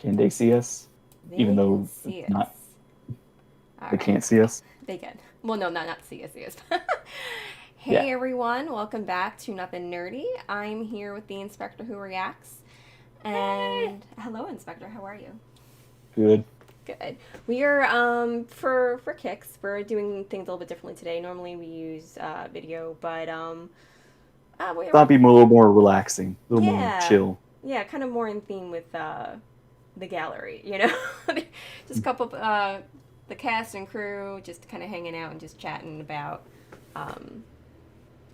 Can they see us? Even They can though see it's us. not, All they right. can't see us. They can. Well, no, not see us, see us. Yeah, Hey everyone, welcome back to Nothing Nerdy. I'm here with the Inspector Who Reacts. And hello, Inspector, how are you? good. Good. We are for kicks. We're doing things a little bit differently today. Normally we use video, but Thought it'd be a little more relaxing, a little more yeah, chill. yeah, kind of more in theme with the gallery. Just a couple the cast and crew just kind of hanging out and just chatting about um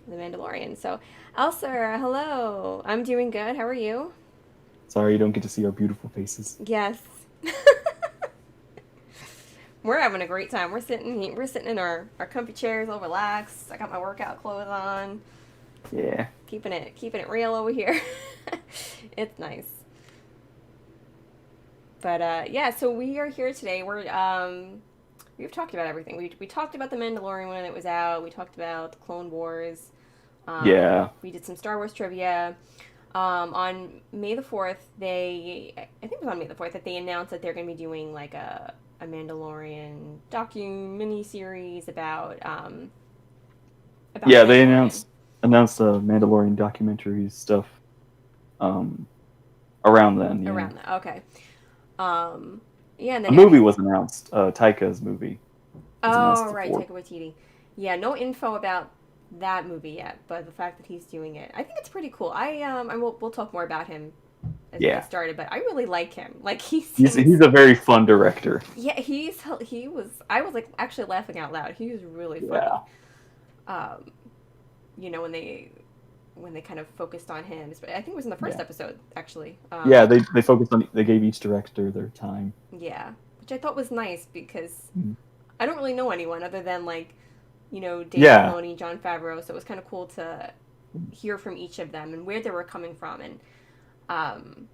the Mandalorian. So, Elsa, hello. I'm doing good. How are you? Sorry you don't get to see our beautiful faces. Yes. We're having a great time. We're sitting in our comfy chairs, all relaxed. I got my workout clothes on. Yeah. Keeping it real over here. It's nice. But yeah, so we are here today. We've talked about everything. We talked about the Mandalorian when it was out. We talked about the Clone Wars. Yeah. We did some Star Wars trivia. On May the 4th, I think it was on May the 4th, that they announced that they're going to be doing like a Mandalorian mini series about the Yeah, they Mandalorian. announced the Mandalorian documentary stuff um around then, yeah. Around that. Okay. Um, yeah, and A then movie was announced, Taika's movie was announced oh, the right, 4th. Taika Waititi. Yeah, no info about that movie yet, but the fact that he's doing it, I think it's pretty cool. We'll talk more about him as we get Yeah. started, but I really like him. Like he He's seems, a very fun director. yeah, he was. I was like actually laughing out loud. He was really funny. Yeah. Um, when they kind of focused on him. I think it was in the first Yeah. episode actually. Yeah, they focused on they gave each director their time. Yeah, which I thought was nice because Mm. I don't really know anyone other than like Dave Yeah. Filoni, John Favreau. So it was kind of cool to hear from each of them and where they were coming from, and um,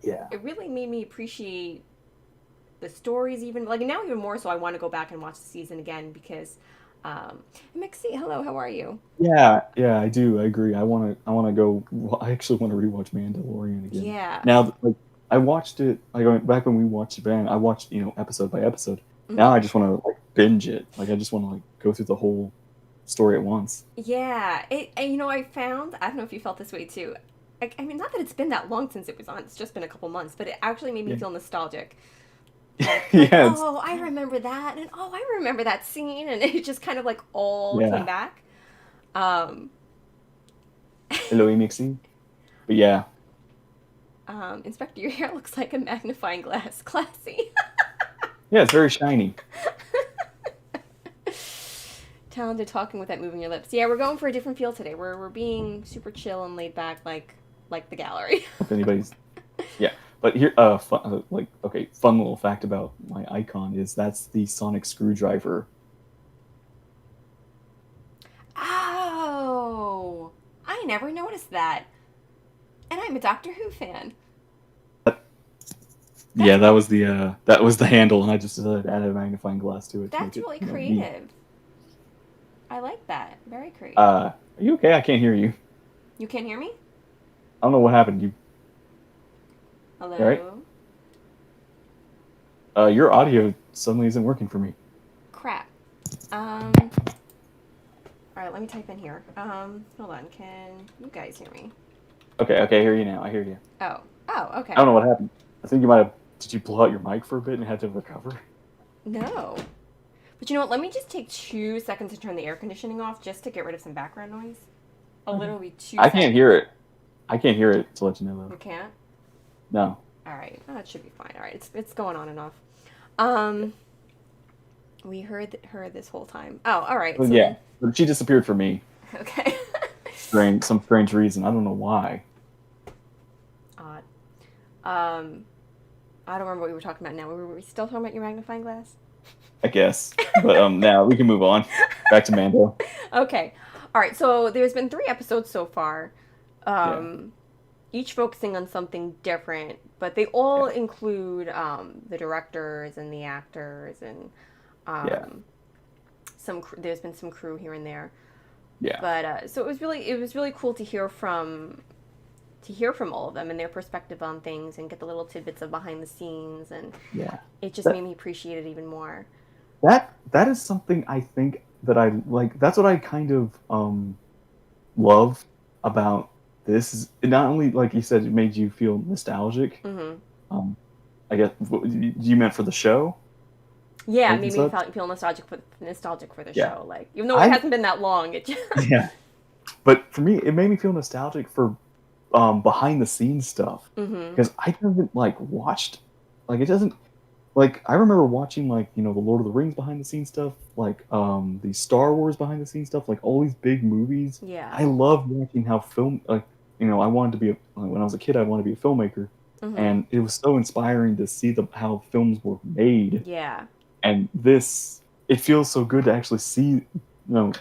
Yeah. it really made me appreciate the stories even like now even more. So I want to go back and watch the season again because Mixie, hello, how are you? Yeah, yeah, I do. I agree. I want to go. I actually want to rewatch Mandalorian again. Yeah. Now, like, I watched it like back when we watched it. I watched episode by episode. Now Mm-hmm. I just want to like binge it. Like I just want to like go through the whole story at once. Yeah, I found, I don't know if you felt this way too. I mean, not that it's been that long since it was on, it's just been a couple months, but it actually made me Yeah, feel nostalgic. Like, yeah, oh, I remember that, and oh, I remember that scene, and it just kind of like all came yeah. back. Um, Hello, Mixing. But yeah, Inspector, your hair looks like a magnifying glass. Classy. yeah, it's very shiny. Talented talking without moving your lips. Yeah, we're going for a different feel today. We're being super chill and laid back, like the gallery. If anybody's, yeah. But here, like, okay, fun little fact about my icon is that's the sonic screwdriver. Oh, I never noticed that. And I'm a Doctor Who fan. That's Yeah, that was the handle, and I just added a magnifying glass to it to make that's it really neat. creative. I like that. Very creative. Are you okay? I can't hear you. You can't hear me? I don't know what happened. All right? Hello? Your audio suddenly isn't working for me. Crap. All right, let me type in here. Hold on. Can you guys hear me? Okay, I hear you now. I hear you. Oh, I okay. don't know what happened. I think you might have. Did you pull out your mic for a bit and had to recover? No. But you know what? Let me just take 2 seconds to turn the air conditioning off just to get rid of some background noise. Okay. Literally two I can't seconds. hear it. I can't hear it to let you know You though. can't? No. All right. Oh, it should be fine. All right. It's going on and off. Um, we heard her this whole time. Oh, all right. But So yeah, then, but she disappeared for me. okay. Some strange reason. I don't know why. Odd. Um, I don't remember what we were talking about now. Were we still talking about your magnifying glass? I guess. But now we can move on. Back to Mando. Okay. All right. So there's been 3 episodes so far. Yeah. Um, each focusing on something different, but they all Yeah. include the directors and the actors and Yeah. um, there's been some crew here and there. Yeah. But so it was really cool to hear from to hear from all of them and their perspective on things and get the little tidbits of behind the scenes, and Yeah. it just made That me appreciate it even more. that is something I think that I like. That's what I kind of love about this. Is it not only, like you said, it made you feel nostalgic. Hmm. Um, I guess what you meant for the show, Yeah, it like and made me such. feel nostalgic for the Yeah, show. Like, even though it I hasn't been that long, it just yeah. But for me, it made me feel nostalgic for behind the scenes stuff hmm. because I haven't like watched like it doesn't like I remember watching like the Lord of the Rings behind the scenes stuff, like the Star Wars behind the scenes stuff, like all these big movies. Yeah. I love watching how film like I wanted to be when I was a kid I wanted to be a filmmaker, Hmm. and it was so inspiring to see how films were made. Yeah. And this it feels so good to actually see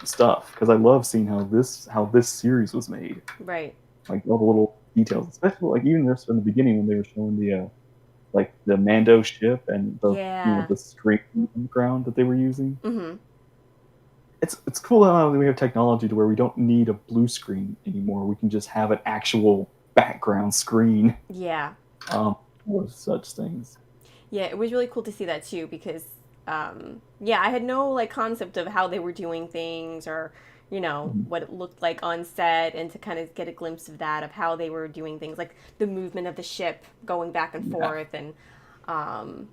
stuff because I love seeing how this series was made, Right. like all the little details, especially like even just from the beginning when they were showing the Mando ship and Yeah. the screen in the ground that they were using. Hmm. It's cool how we have technology to where we don't need a blue screen anymore. We can just have an actual background screen. Yeah. Or such things. Yeah, it was really cool to see that too because, yeah, I had no like concept of how they were doing things or, Mhm. what it looked like on set, and to kind of get a glimpse of that, of how they were doing things, like the movement of the ship going back and Yeah, forth, and, um,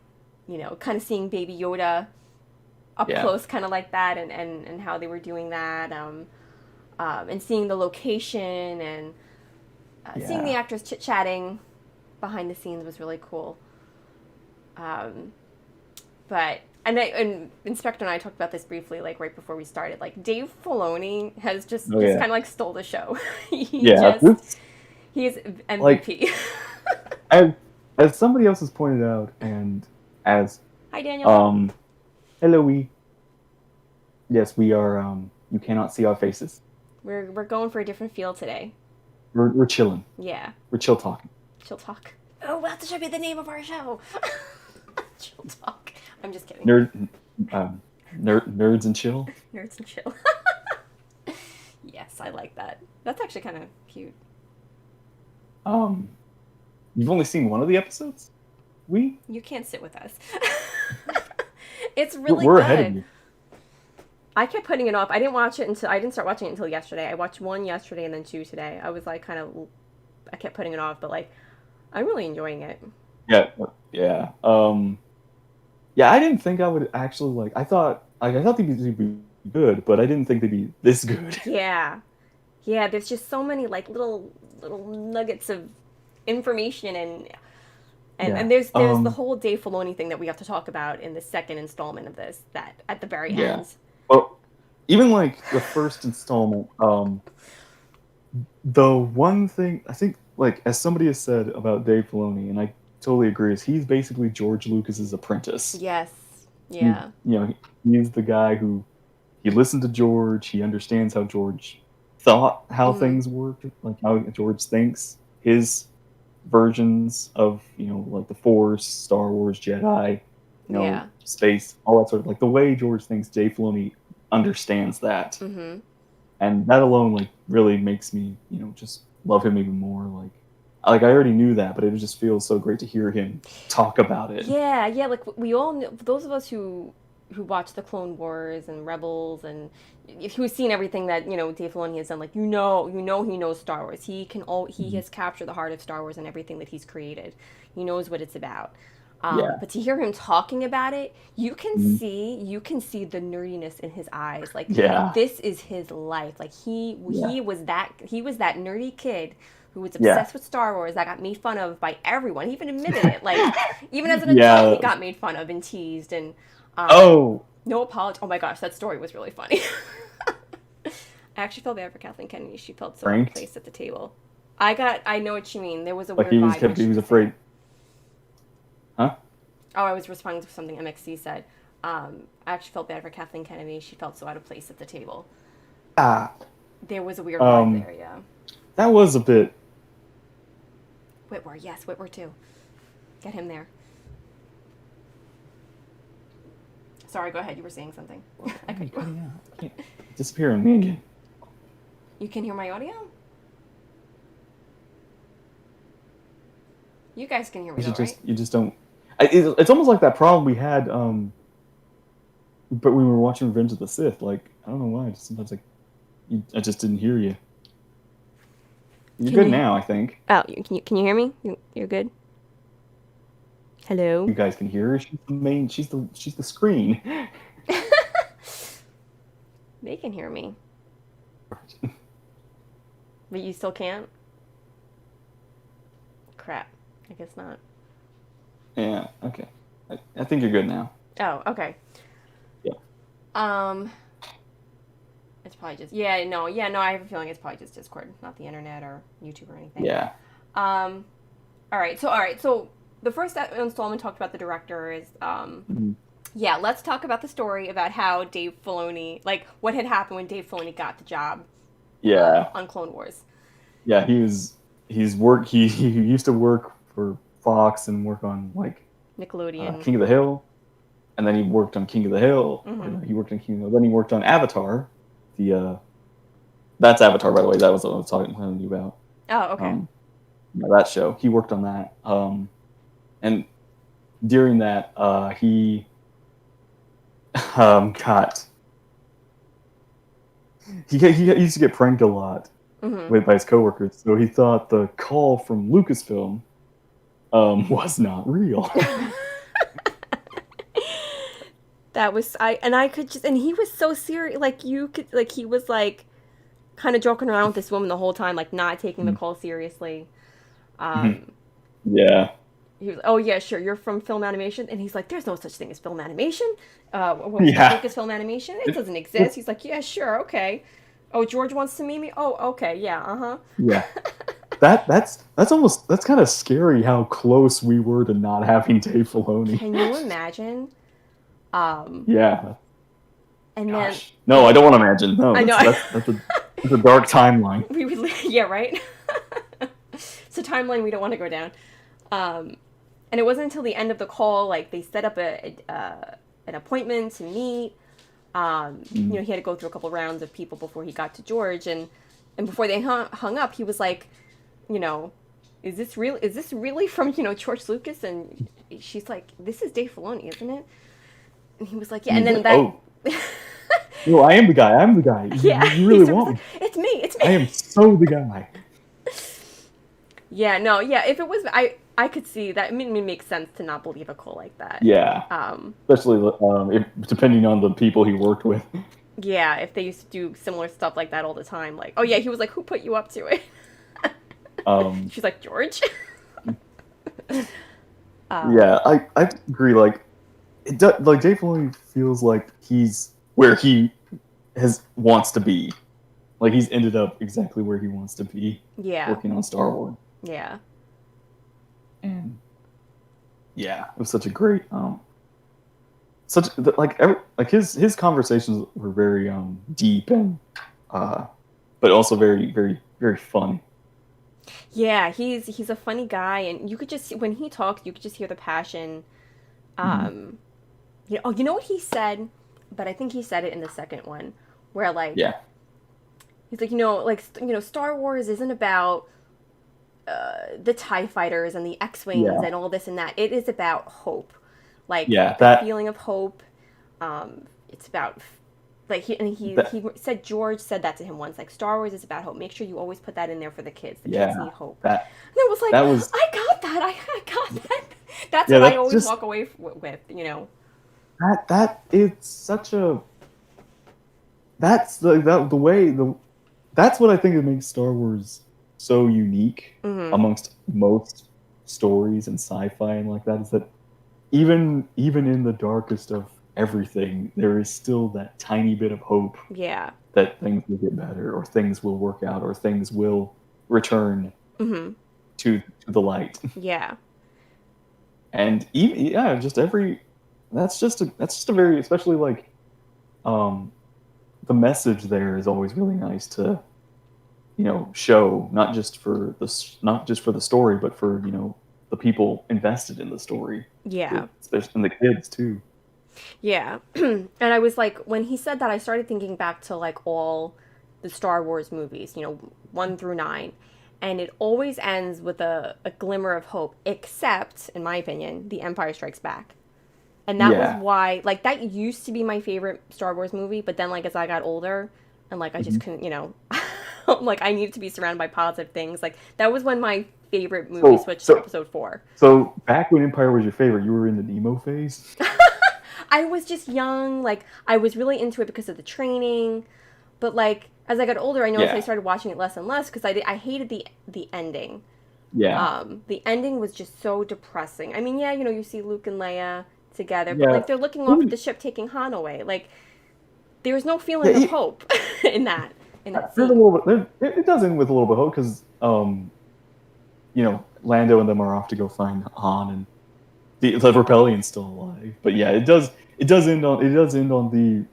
kind of seeing Baby Yoda up yeah, close, kind of like that, and how they were doing that, and seeing the location, and seeing the yeah, actors chit chatting behind the scenes was really cool. Um, But and Inspector and I talked about this briefly, like right before we started. Like, Dave Filoni has oh just yeah, kind of like stole the show. he yeah. just This he is like MVP. as as somebody else has pointed out, and as Hi, Daniel. um, hello, we yes, we are. You cannot see our faces. We're going for a different feel today. We're chilling. Yeah, We're chill talking. chill talk. Oh, that should be the name of our show. Chill talk. I'm just kidding. Nerd, nerds and chill. Nerds and chill. Yes, I like that. That's actually kind of cute. Um, you've only seen one of the episodes. We You can't sit with us. It's we're, really we're ahead of good. you. I kept putting it off. I didn't start watching it until yesterday. I watched one yesterday and then two today. I was like I kept putting it off, but like I'm really enjoying it. Yeah, yeah. Yeah. I didn't think I would actually like. I thought they'd be good, but I didn't think they'd be this good. Yeah. Yeah, there's just so many like little nuggets of information, and Yeah. there's the whole Dave Filoni thing that we have to talk about in the second installment of this, that at the very Yeah. end. Well, even like the first installment, the one thing I think, like as somebody has said about Dave Filoni, and I totally agree, is he's basically George Lucas's apprentice. Yes. He, Yeah. he's the guy who he listened to George. He understands how George thought how Mhm. things work, like how George thinks. His versions of like the Force, Star Wars, Jedi, Yeah. space, all that sort of like the way George thinks. Dave Filoni understands that, Mhm. and that alone like really makes me just love him even more. Like I already knew that, but it just feels so great to hear him talk about it. Yeah, yeah, like we all know, those of us who watch the Clone Wars and Rebels, and who've seen everything that Dave Filoni has done. Like, he knows Star Wars. He Mhm. has captured the heart of Star Wars and everything that he's created. He knows what it's about. Yeah. But to hear him talking about it, Mhm. you can see the nerdiness in his eyes. Like, Yeah. this is his life. Like, Yeah. he was that nerdy kid who was Yeah. obsessed with Star Wars, that got made fun of by everyone. He even admitted it. Like, even as an adult, he Yeah. got made fun of and teased, and Oh, no apology. Oh my gosh, that story was really funny. I actually felt bad for Kathleen Kennedy. She felt so out of pranked. place at the table. I know what you mean. There was a Like weird vibe when he she was was there. afraid. Huh? Oh, I was responding to something MXC said. I actually felt bad for Kathleen Kennedy. She felt so out of place at the table. Ah. There was a weird vibe Um. there, yeah. That was a bit. Whitwer, yes, Whitwer too. Get him there. Sorry, go ahead. You were saying something. I cut you off. Can't disappear on me again. You can hear my audio? You guys can hear me You though, should right? just you just don't. It's almost like that problem we had, but we were watching Revenge of the Sith. Like I don't know why. Just sometimes like I just didn't hear you. You're Can good you? now, I think. Oh, can you hear me? You're good. Hello. You guys can hear her. She's the main. She's the screen. They can hear me, but you still can't. Crap. I guess not. Yeah. Okay. I think you're good now. Oh, okay. Yeah. Um, it's probably just yeah, no. I have a feeling it's probably just Discord, not the internet or YouTube or anything. Yeah. Um, all right. So the first installment talked about the director is Mhm. yeah. Let's talk about the story about how Dave Filoni, like what had happened when Dave Filoni got the job Yeah. on Clone Wars. Yeah. He used to work for Fox and work on like Nickelodeon. King of the Hill, and then he worked on King of the Hill. Or Mm-hmm. no, he worked on King of the Hill. Then he worked on Avatar. The That's Avatar, by the way. That was what I was talking to you about. Oh, okay. That show. He worked on that. And during that, he got he used to get pranked a lot Mm-hmm. by his coworkers. So he thought the call from Lucasfilm was not real. That was I could just, and he was so serious, like you could, like he was like kind of joking around with this woman the whole time, like not taking the call seriously. Um, Yeah. he was, oh yeah, sure, you're from film animation, and he's like, there's no such thing as film animation. What was it, Yeah. Lucasfilm Animation? It It- doesn't exist. it- He's like, yeah, sure, okay. Oh, George wants to meet me. Oh, okay, yeah, uh yeah. huh. That's kind of scary how close we were to not having Dave Filoni. Can you imagine? Um, Yeah. and then Gosh. No, I don't want to imagine. No, I know. that's a dark timeline. We would, yeah, right. It's a timeline we don't want to go down. Um, and it wasn't until the end of the call, like they set up an appointment to meet. You know, he had to go through a couple rounds of people before he got to George, and before they hung up, he was like, you know, is this real? Is this really from George Lucas? And she's like, this is Dave Filoni, isn't it? And he was like, yeah. And then that. Oh, no, I am the guy. I'm the guy. Yeah, You really he was want me? like, it's me. It's me. I am so the guy. Yeah, no, yeah. If it was, I could see that. It makes sense to not believe a call like that. Yeah. Um, Especially depending on the people he worked with. yeah, if they used to do similar stuff like that all the time, like, oh yeah, he was like, who put you up to it? She's like, George. Yeah, I agree. Like, like Dave Filoni feels like he's where he wants to be. Like he's ended up exactly where he wants to be, Yeah, working on Star Wars. yeah, And yeah, it was such a great like his conversations were very deep and but also very very very funny. yeah. He's a funny guy, and you could just when he talks, you could just hear the passion. Um, you know what he said, but I think he said it in the second one, where like Yeah, he's like, Star Wars isn't about the TIE fighters and the X-Wings yeah, and all this and that. It is about hope. Like yeah. the feeling of hope. It's about like he That said George said that to him once, like Star Wars is about hope. Make sure you always put that in there for the kids. The kids yeah need hope. that And I was like, that was I got that. I got that. That's yeah. what I That's always just walk away with. that it's such a that's the way that's what I think it makes Star Wars so unique Mm-hmm. amongst most stories and sci-fi and like that is that even in the darkest of everything, there is still that tiny bit of hope Yeah. that things will get better or things will work out or things will return Mm-hmm. to the light. Yeah. And even yeah, just every that's just a very especially like um the message there is always really nice to show not just for the story but for the people invested in the story, Yeah. especially in the kids too. Yeah. And I was like, when he said that, I started thinking back to like all the Star Wars movies, 1 through 9. and it always ends with a glimmer of hope, except, in my opinion, The Empire Strikes Back. And that was Yeah. why, like, that used to be my favorite Star Wars movie, but then, like, as I got older, and, like, I just Mhm. couldn't, like, I needed to be surrounded by positive things. Like, that was when my favorite movie So switched to so episode 4. so back when Empire was your favorite, you were in the Nemo phase. I was just young, like, I was really into it because of the training, but, like, as I got older, I noticed I Yeah. started watching it less and less because I hated the ending. Yeah. The ending was just so depressing. I mean, yeah, you see Luke and Leia together, but Yeah. like they're looking off at Even- the ship taking Han away. Like there was no Yeah. feeling of hope in that There's a scene. little bit. It does end with a little bit of hope because Lando and them are off to go find Han, and the rebellion's still alive. But yeah, it does end on the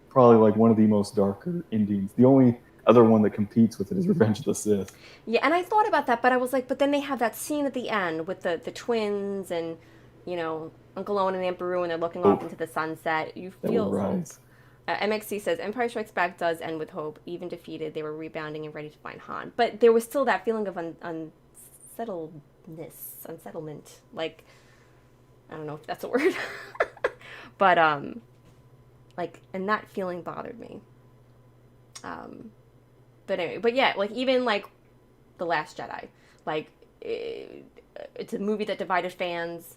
probably like one of the most darker endings. The only other one that competes with it is Revenge of the Sith. Yeah, and I thought about that, but I was like, but then they have that scene at the end with the twins and Uncle Owen and Aunt Beru, and they're looking off Hope into the sunset. You that will feel hope. rise. MXC says Empire Strikes Back does end with hope. Even defeated, they were rebounding and ready to find Han, but there was still that feeling of unsettlement. Like I don't know if that's a word, but like, and that feeling bothered me. Um, but anyway, but yeah, like even like the Last Jedi, like it's a movie that divided fans.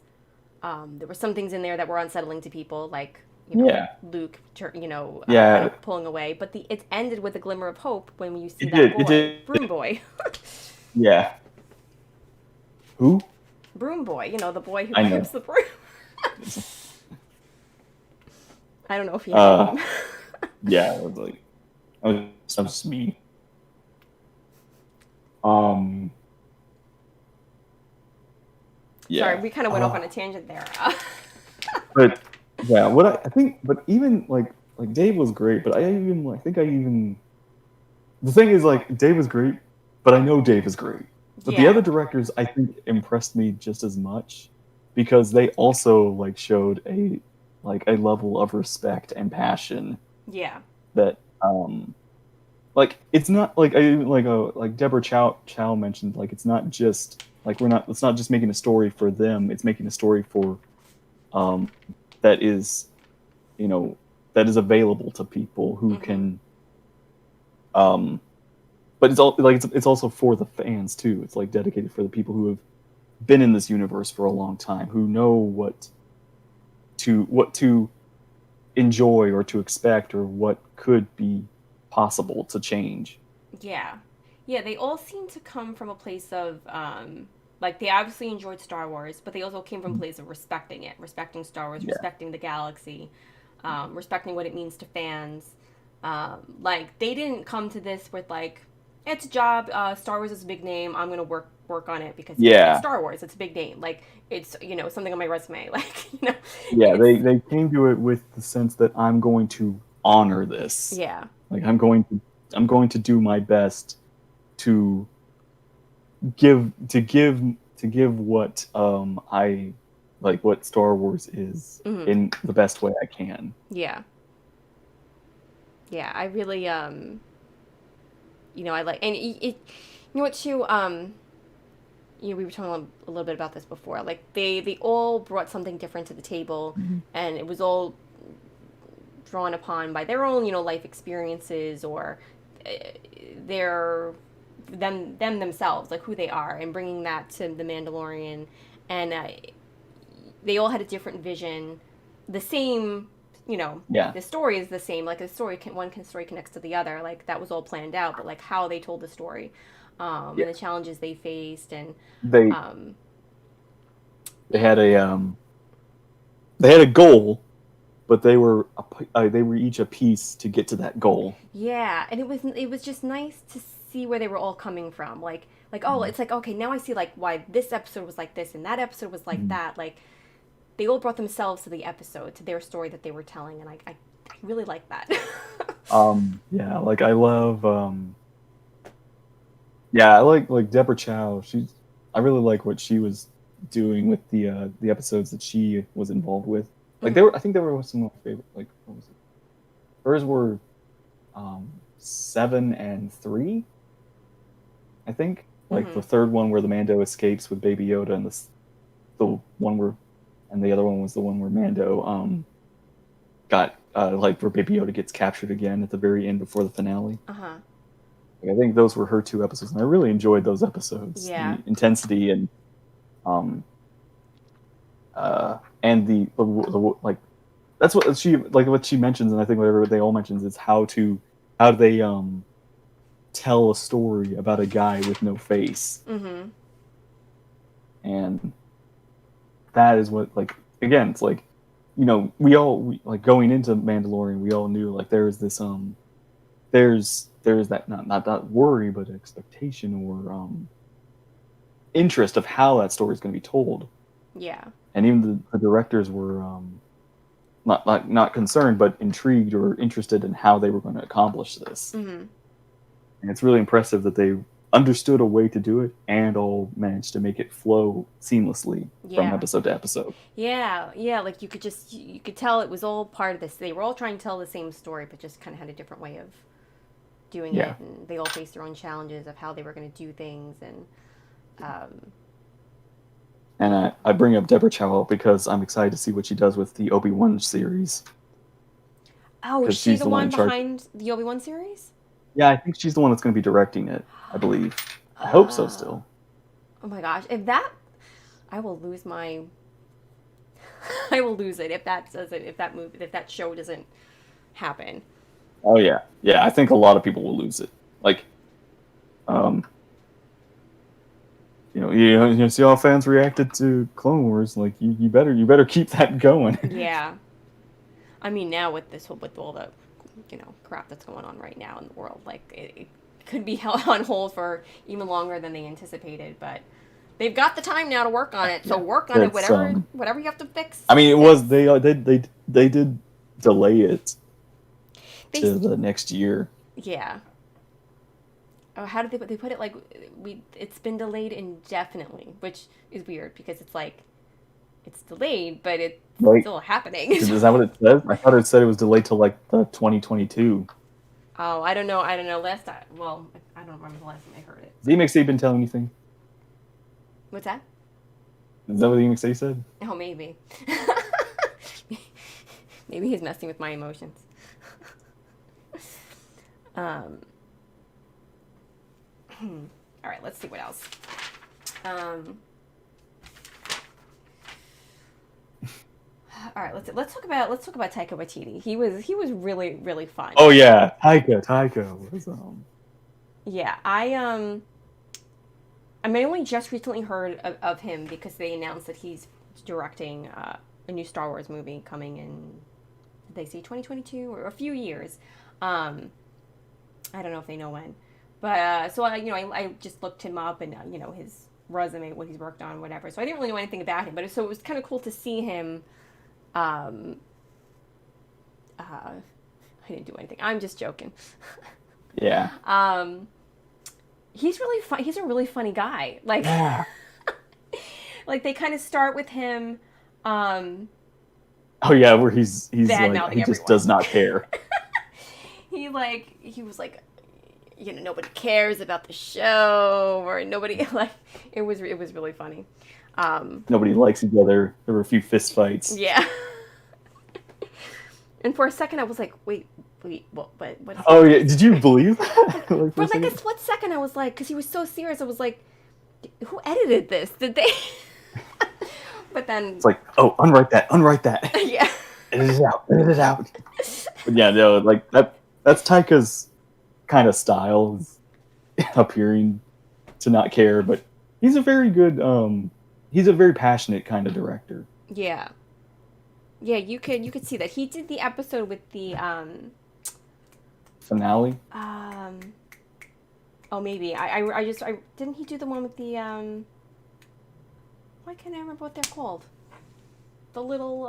There were some things in there that were unsettling to people, like Yeah. Luke, kind Yeah. of pulling away. But it ended with a glimmer of hope when you see It that did. It boy, did. Broom Boy, Yeah. Who? Broom Boy. The boy who I wipes know. the broom. I don't know if he had a Uh. name. Yeah. It was like I was just me. Um. Sorry, Yeah. we kind of went off on a tangent there. But yeah, I think, but even like Dave was great, but I think the thing is like Dave was great, but I know Dave is great. But the Yeah, other directors I think impressed me just as much because they also like showed a level of respect and passion yeah, that like it's not like like Deborah Chow mentioned, like it's not just like it's not just making a story for them, it's making a story for um that is you know that is available to people who mm-hmm. can um but it's all like it's also for the fans too. It's like dedicated for the people who have been in this universe for a long time, who know what to enjoy or to expect or what could be possible to change. Yeah. Yeah, they all seem to come from a place of like they obviously enjoyed Star Wars, but they also came from a place of respecting it, respecting Star Wars, Yeah. respecting the galaxy, respecting what it means to fans. Like they didn't come to this with like it's a job. Star Wars is a big name. I'm gonna work on it because it's Yeah. Star Wars. It's a big name. Like it's something on my resume. Like Yeah, it's they came to it with the sense that I'm going to honor this. yeah, Like I'm going to do my best to give what I like what Star Wars is hmm in the best way I can. yeah, yeah. I really I like and you know what too we were talking a little bit about this before. Like they all brought something different to the table, Mhm. and it was all drawn upon by their own life experiences or uh, their them themselves, like who they are, and bringing that to the Mandalorian, and they all had a different vision. The same, Yeah. the story is the same. Like a story story connects to the other. Like that was all planned out, but like how they told the story, Yeah. and the challenges they faced, and They um, they yeah, had a goal, but they were each a piece to get to that goal. yeah, and it was just nice to see where they were all coming from. Like oh, Mhm. it's like okay, now I see like why this episode was like this and that episode was like Mhm. that. Like they all brought themselves to the episode, to their story that they were telling, and I really like that. Yeah, like I love yeah, I like Deborah Chow. I really like what she was doing with the episodes that she was involved with. Like hmm I think they were some of my favorite. Like what was it? Hers were 7 and 3, I think. Like the third one where the Mando escapes with Baby Yoda, and the one where, and the other one was the one where Mando got like where Baby Yoda gets captured again at the very end before the finale. Uh-huh. Like, I think those were her two episodes, and I really enjoyed those episodes. Yeah. The intensity um and the like that's what she mentions, and I think whatever they all mentions is how do they tell a story about a guy with no face. Mm-hmm. And that is what, like, again, it's like, like going into Mandalorian, we all knew like there's this there's that not worry but expectation or interest of how that story is going to be told. Yeah. And even the directors were not concerned but intrigued or interested in how they were going to accomplish this. Mm-hmm. And it's really impressive that they understood a way to do it and all managed to make it flow seamlessly from Yeah. episode to episode. Yeah, yeah, like you could tell it was all part of this. They were all trying to tell the same story, but just kind of had a different way of doing Yeah. it, and they all faced their own challenges of how they were going to do things, and And I bring up Deborah Chow because I'm excited to see what she does with the Obi-Wan series. oh, is 'Cause she she's the the one one in charge. behind the Obi-Wan series? Yeah, I think she's the one that's going to be directing it, I believe. I hope so still. Oh my gosh, if that, I will lose my, I will lose it if that doesn't, if that show doesn't happen. Oh yeah. Yeah, I think a lot of people will lose it. Like um you see how fans reacted to Clone Wars, like you better keep that going. Yeah. I mean, now with all the, crap that's going on right now in the world, like it could be held on hold for even longer than they anticipated. But they've got the time now to work on it, so work on it. Whatever you have to fix. I mean, it was they did delay it They, to the next year. yeah. Oh, how did they put it? Like it's been delayed indefinitely, which is weird because it's like it's delayed, but it's Right? still happening. Is that what it says? I thought it said it was delayed to like the 2022. Oh, I don't know. Last time, well, I don't remember the last time I heard it. Has EMXA been telling anything? What's that? Is that what EMXA said? Oh, maybe. Maybe he's messing with my emotions. All right, let's see what else. All right, let's talk about Taika Waititi. He was really fun. Oh yeah, Taika was Yeah, I only just recently heard of him because they announced that he's directing a new Star Wars movie coming in, did they say 2022 or a few years? I don't know if they know when, but so I just looked him up and his resume, what he's worked on, whatever. So I didn't really know anything about him, but so it was kind of cool to see him. I didn't do anything. I'm just joking. Yeah. He's really fun. He's a really funny guy. Like, Yeah. like they kind of start with him. Oh yeah, where he's like, he just everyone. does not care. he was like, nobody cares about the show, or nobody like. It was really funny. Nobody likes each other. There were a few fist fights. Yeah. And for a second, I was like, wait, what? Oh yeah, did you believe that? For like a split second, I was like, because he was so serious, I was like, who edited this? Did they? But then it's like, oh, unwrite that. Yeah. Edit it out. But yeah, no, like that's Taika's kind of style, is appearing to not care, but he's a very good he's a very passionate kind of director. Yeah. Yeah, you could see that. He did the episode with the Finale? Oh, maybe. I didn't he do the one with the why can't I remember what they're called? The little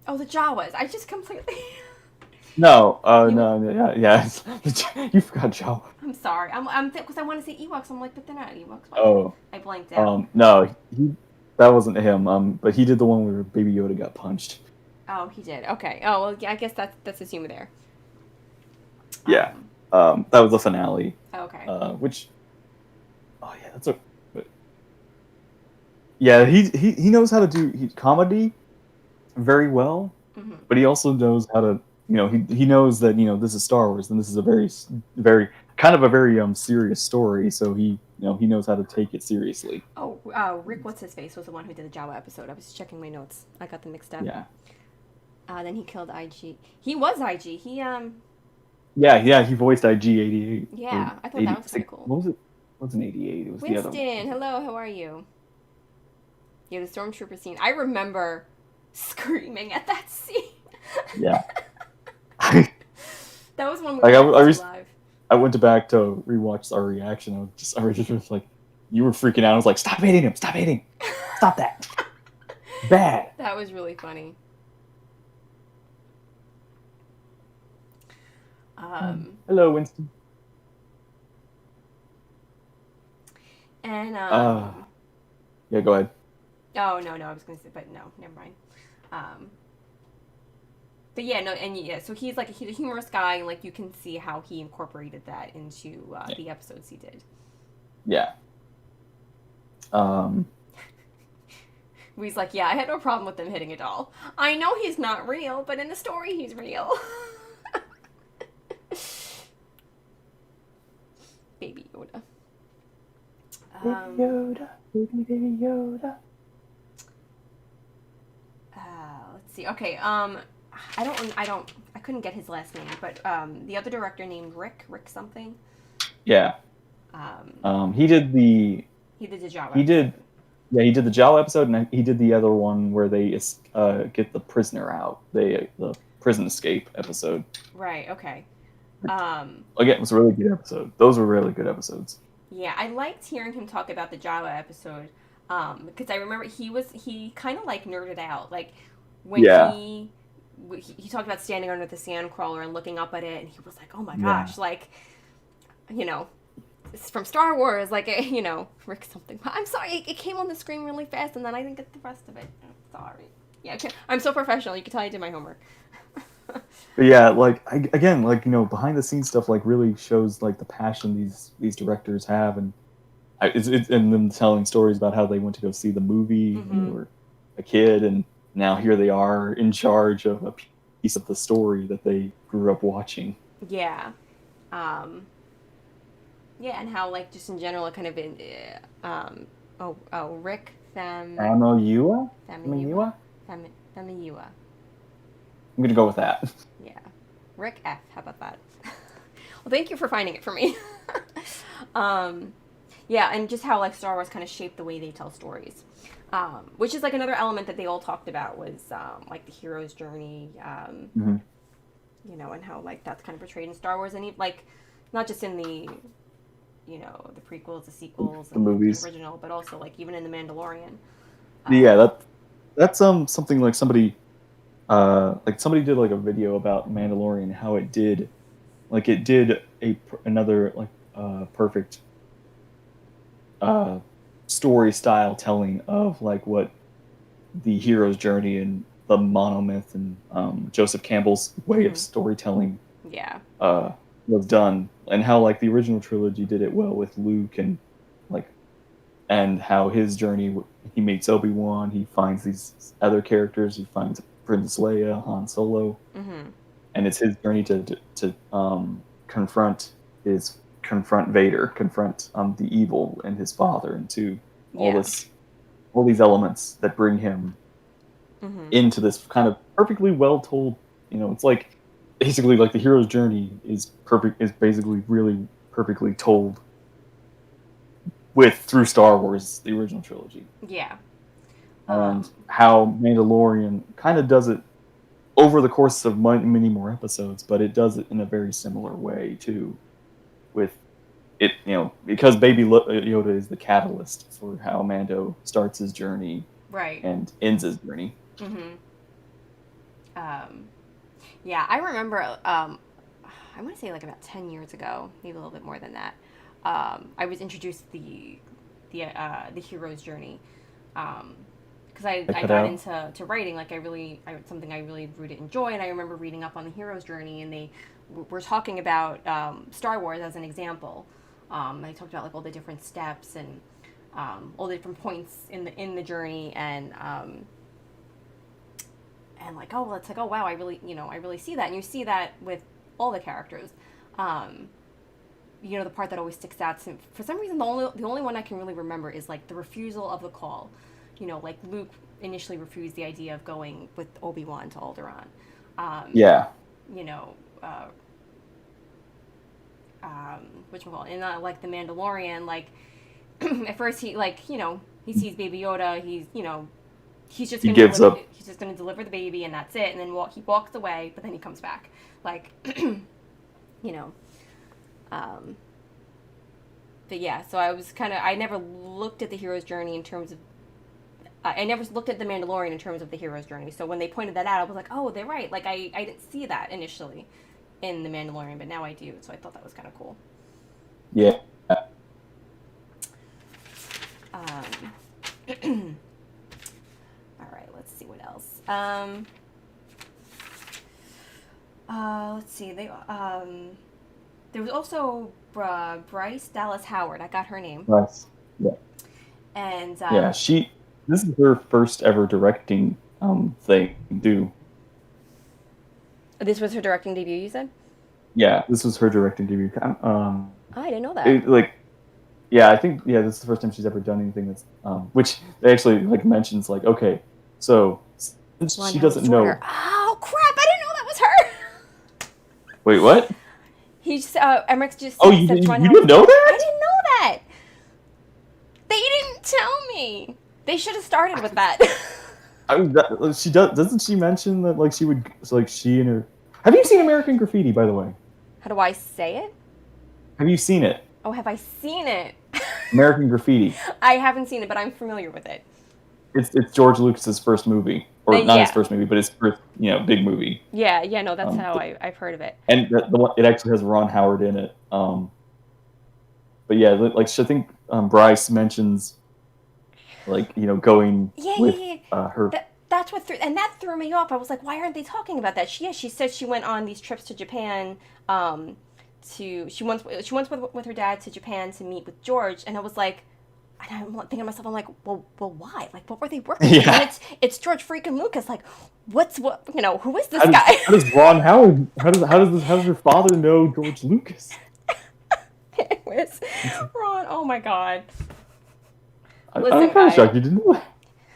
the Jawas. I just completely No, yeah. You forgot Jawa. I'm sorry. I'm because I want to say Ewoks. I'm like, but they're not Ewoks. Oh. I blanked out. No, that wasn't him. But he did the one where Baby Yoda got punched. Oh, he did. Okay. Oh, well, yeah, I guess that's his humor there. Yeah. That was the finale. Okay. Which Oh yeah, that's a. But yeah, he knows how to do comedy very well, Hmm. but he also knows how to. He knows that this is Star Wars and this is a very kind of a very serious story. So he knows how to take it seriously. Oh, Rick, what's his face, was the one who did the Jawa episode. I was checking my notes. I got them mixed up. Yeah. Then he killed IG. He was IG. Yeah. He voiced IG-88 or Yeah, I thought that was kind 86. of cool. What was it? It wasn't 88. It was the other one. Winston, hello, how are you? Yeah, the stormtrooper scene. I remember screaming at that scene. Yeah. That was one we Like watched live. I went back to rewatch our reaction. I was just like, you were freaking out. I was like, stop hitting him! Stop hitting! Stop that! Bad. That was really funny. Hello, Winston. And Yeah, go ahead. oh no, I was gonna say, but no, never mind. But yeah, no, and yeah, so he's a humorous guy, and like you can see how he incorporated that into the episodes he did. Yeah. He's like, yeah, I had no problem with them hitting a doll. I know he's not real, but in the story, he's real. Baby Yoda. Baby Yoda. Let's see. Okay. I couldn't get his last name, but the other director named Rick something. Yeah. He did the. He did the Jawa. He did. Yeah, he did the Jawa episode, and he did the other one where they get the prisoner out. The prison escape episode. Right. Okay. Again, it was a really good episode. Those were really good episodes. Yeah, I liked hearing him talk about the Jawa episode because I remember he kind of like nerded out, like when he talked about standing under the sand crawler and looking up at it, and he was like, "Oh my gosh!" Like, it's from Star Wars, like Rick something. I'm sorry, it came on the screen really fast, and then I didn't get the rest of it. I'm sorry. Yeah, okay. I'm so professional. You can tell I did my homework. But yeah, behind the scenes stuff like really shows like the passion these directors have, and and them telling stories about how they went to go see the movie when they were a kid, and now here they are in charge of a piece of the story that they grew up watching. Yeah. Yeah, and how like just in general, kind of in Rick Famuyiwa? Famuyiwa. I'm gonna go with that. Yeah, Rick F. How about that? Well, thank you for finding it for me. Yeah, and just how like Star Wars kind of shaped the way they tell stories, which is like another element that they all talked about was like the hero's journey, Mm-hmm. And how like that's kind of portrayed in Star Wars, and like not just in the the prequels, the sequels, The movies, the original, but also like even in the Mandalorian. Yeah, that's something like somebody did like a video about Mandalorian, how it did another like perfect story style telling of like what the hero's journey and the monomyth and Joseph Campbell's way of storytelling Yeah. Was done, and how like the original trilogy did it well with Luke and how his journey, he meets Obi-Wan, he finds these other characters, he finds Princess Leia, Han Solo, and it's his journey to confront Vader, confront the evil and his father, and to all these elements that bring him into this kind of perfectly well told. It's like basically like the hero's journey is basically really perfectly told through Star Wars, the original trilogy. Yeah. And how Mandalorian kind of does it over the course of many more episodes, but it does it in a very similar way too, with it, because Baby Yoda is the catalyst for how Mando starts his journey, right, and ends his journey. Yeah, I remember. I want to say like about 10 years ago, maybe a little bit more than that. I was introduced to the hero's journey, because I got into writing. Like something I really grew to enjoy, and I remember reading up on the hero's journey, and they were talking about Star Wars as an example, They talked about like all the different steps and all the different points in the journey, and like, oh, well, it's like, oh wow, I really see that, and you see that with all the characters. Um, the part that always sticks out to, for some reason, the only one I can really remember is like the refusal of the call. Like Luke initially refused the idea of going with Obi-Wan to Alderaan. Yeah. You know, which one? And like the Mandalorian, like at first he sees Baby Yoda, He gives up. he's just gonna deliver the baby and that's it, and then he walks away, but then he comes back, like you know. But yeah, so I never looked at the hero's journey in terms of. I never looked at the Mandalorian in terms of the hero's journey. So when they pointed that out, I was like, oh, they're right. Like I didn't see that initially in the Mandalorian, but now I do. So I thought that was kind of cool. Yeah. All right, let's see what else. Let's see. There was also Bryce Dallas Howard. I got her name. Nice. Yeah. And yeah, this is her first ever directing thing do. This was her directing debut, you said? Yeah, this was her directing debut. I didn't know that. Yeah, I think this is the first time she's ever done anything that's which they actually like mentions like, okay, so since she doesn't know. Oh crap! I didn't know that was her. Wait, what? He just Emmerich just. Oh, you didn't know that? I didn't know that. They didn't tell me. They should have started with that. She doesn't she mention that like she would like she and her. Have you seen American Graffiti, by the way? How do I say it? Have you seen it? Oh, have I seen it? American Graffiti. I haven't seen it, but I'm familiar with it. It's George Lucas's first movie, or not his first movie, but his first big movie. Yeah, no, that's how I've heard of it. And the one it actually has Ron Howard in it. But yeah, like I think Bryce mentions like going with her. That's what that threw me off. I was like, why aren't they talking about that? She said she went on these trips to Japan. She went with her dad to Japan to meet with George, and I was like, and I'm thinking to myself, I'm like, well, why? Like, what were they working on? And it's George freaking Lucas. Like, who is this guy? How does Ron Howard? How does her father know George Lucas? It was Ron. Oh my god. Listen, I'm kind of shocked you didn't know that.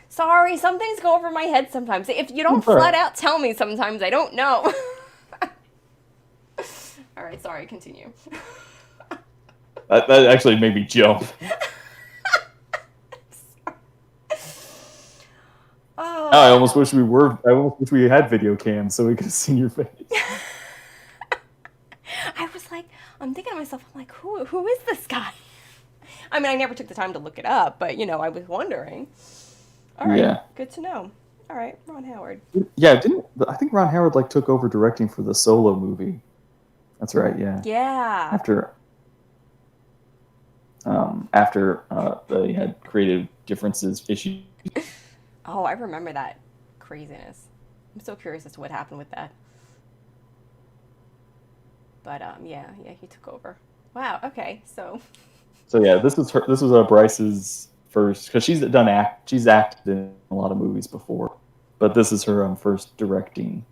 Sorry, some things go over my head sometimes. If you don't flat out tell me sometimes, I don't know. All right, sorry, continue. That actually made me jump. Oh, I almost wish we had video cams so we could have seen your face. I was like, I'm thinking to myself, I'm like, who is this guy? I mean, I never took the time to look it up, but I was wondering. All right, good to know. All right, Ron Howard. Yeah, I think Ron Howard like took over directing for the Solo movie. That's right. Yeah. Yeah. After they had creative differences issues. Oh, I remember that craziness. I'm so curious as to what happened with that. But yeah, he took over. Wow. Okay, so. So yeah, this was Bryce's first, because she's acted in a lot of movies before, but this is her first directing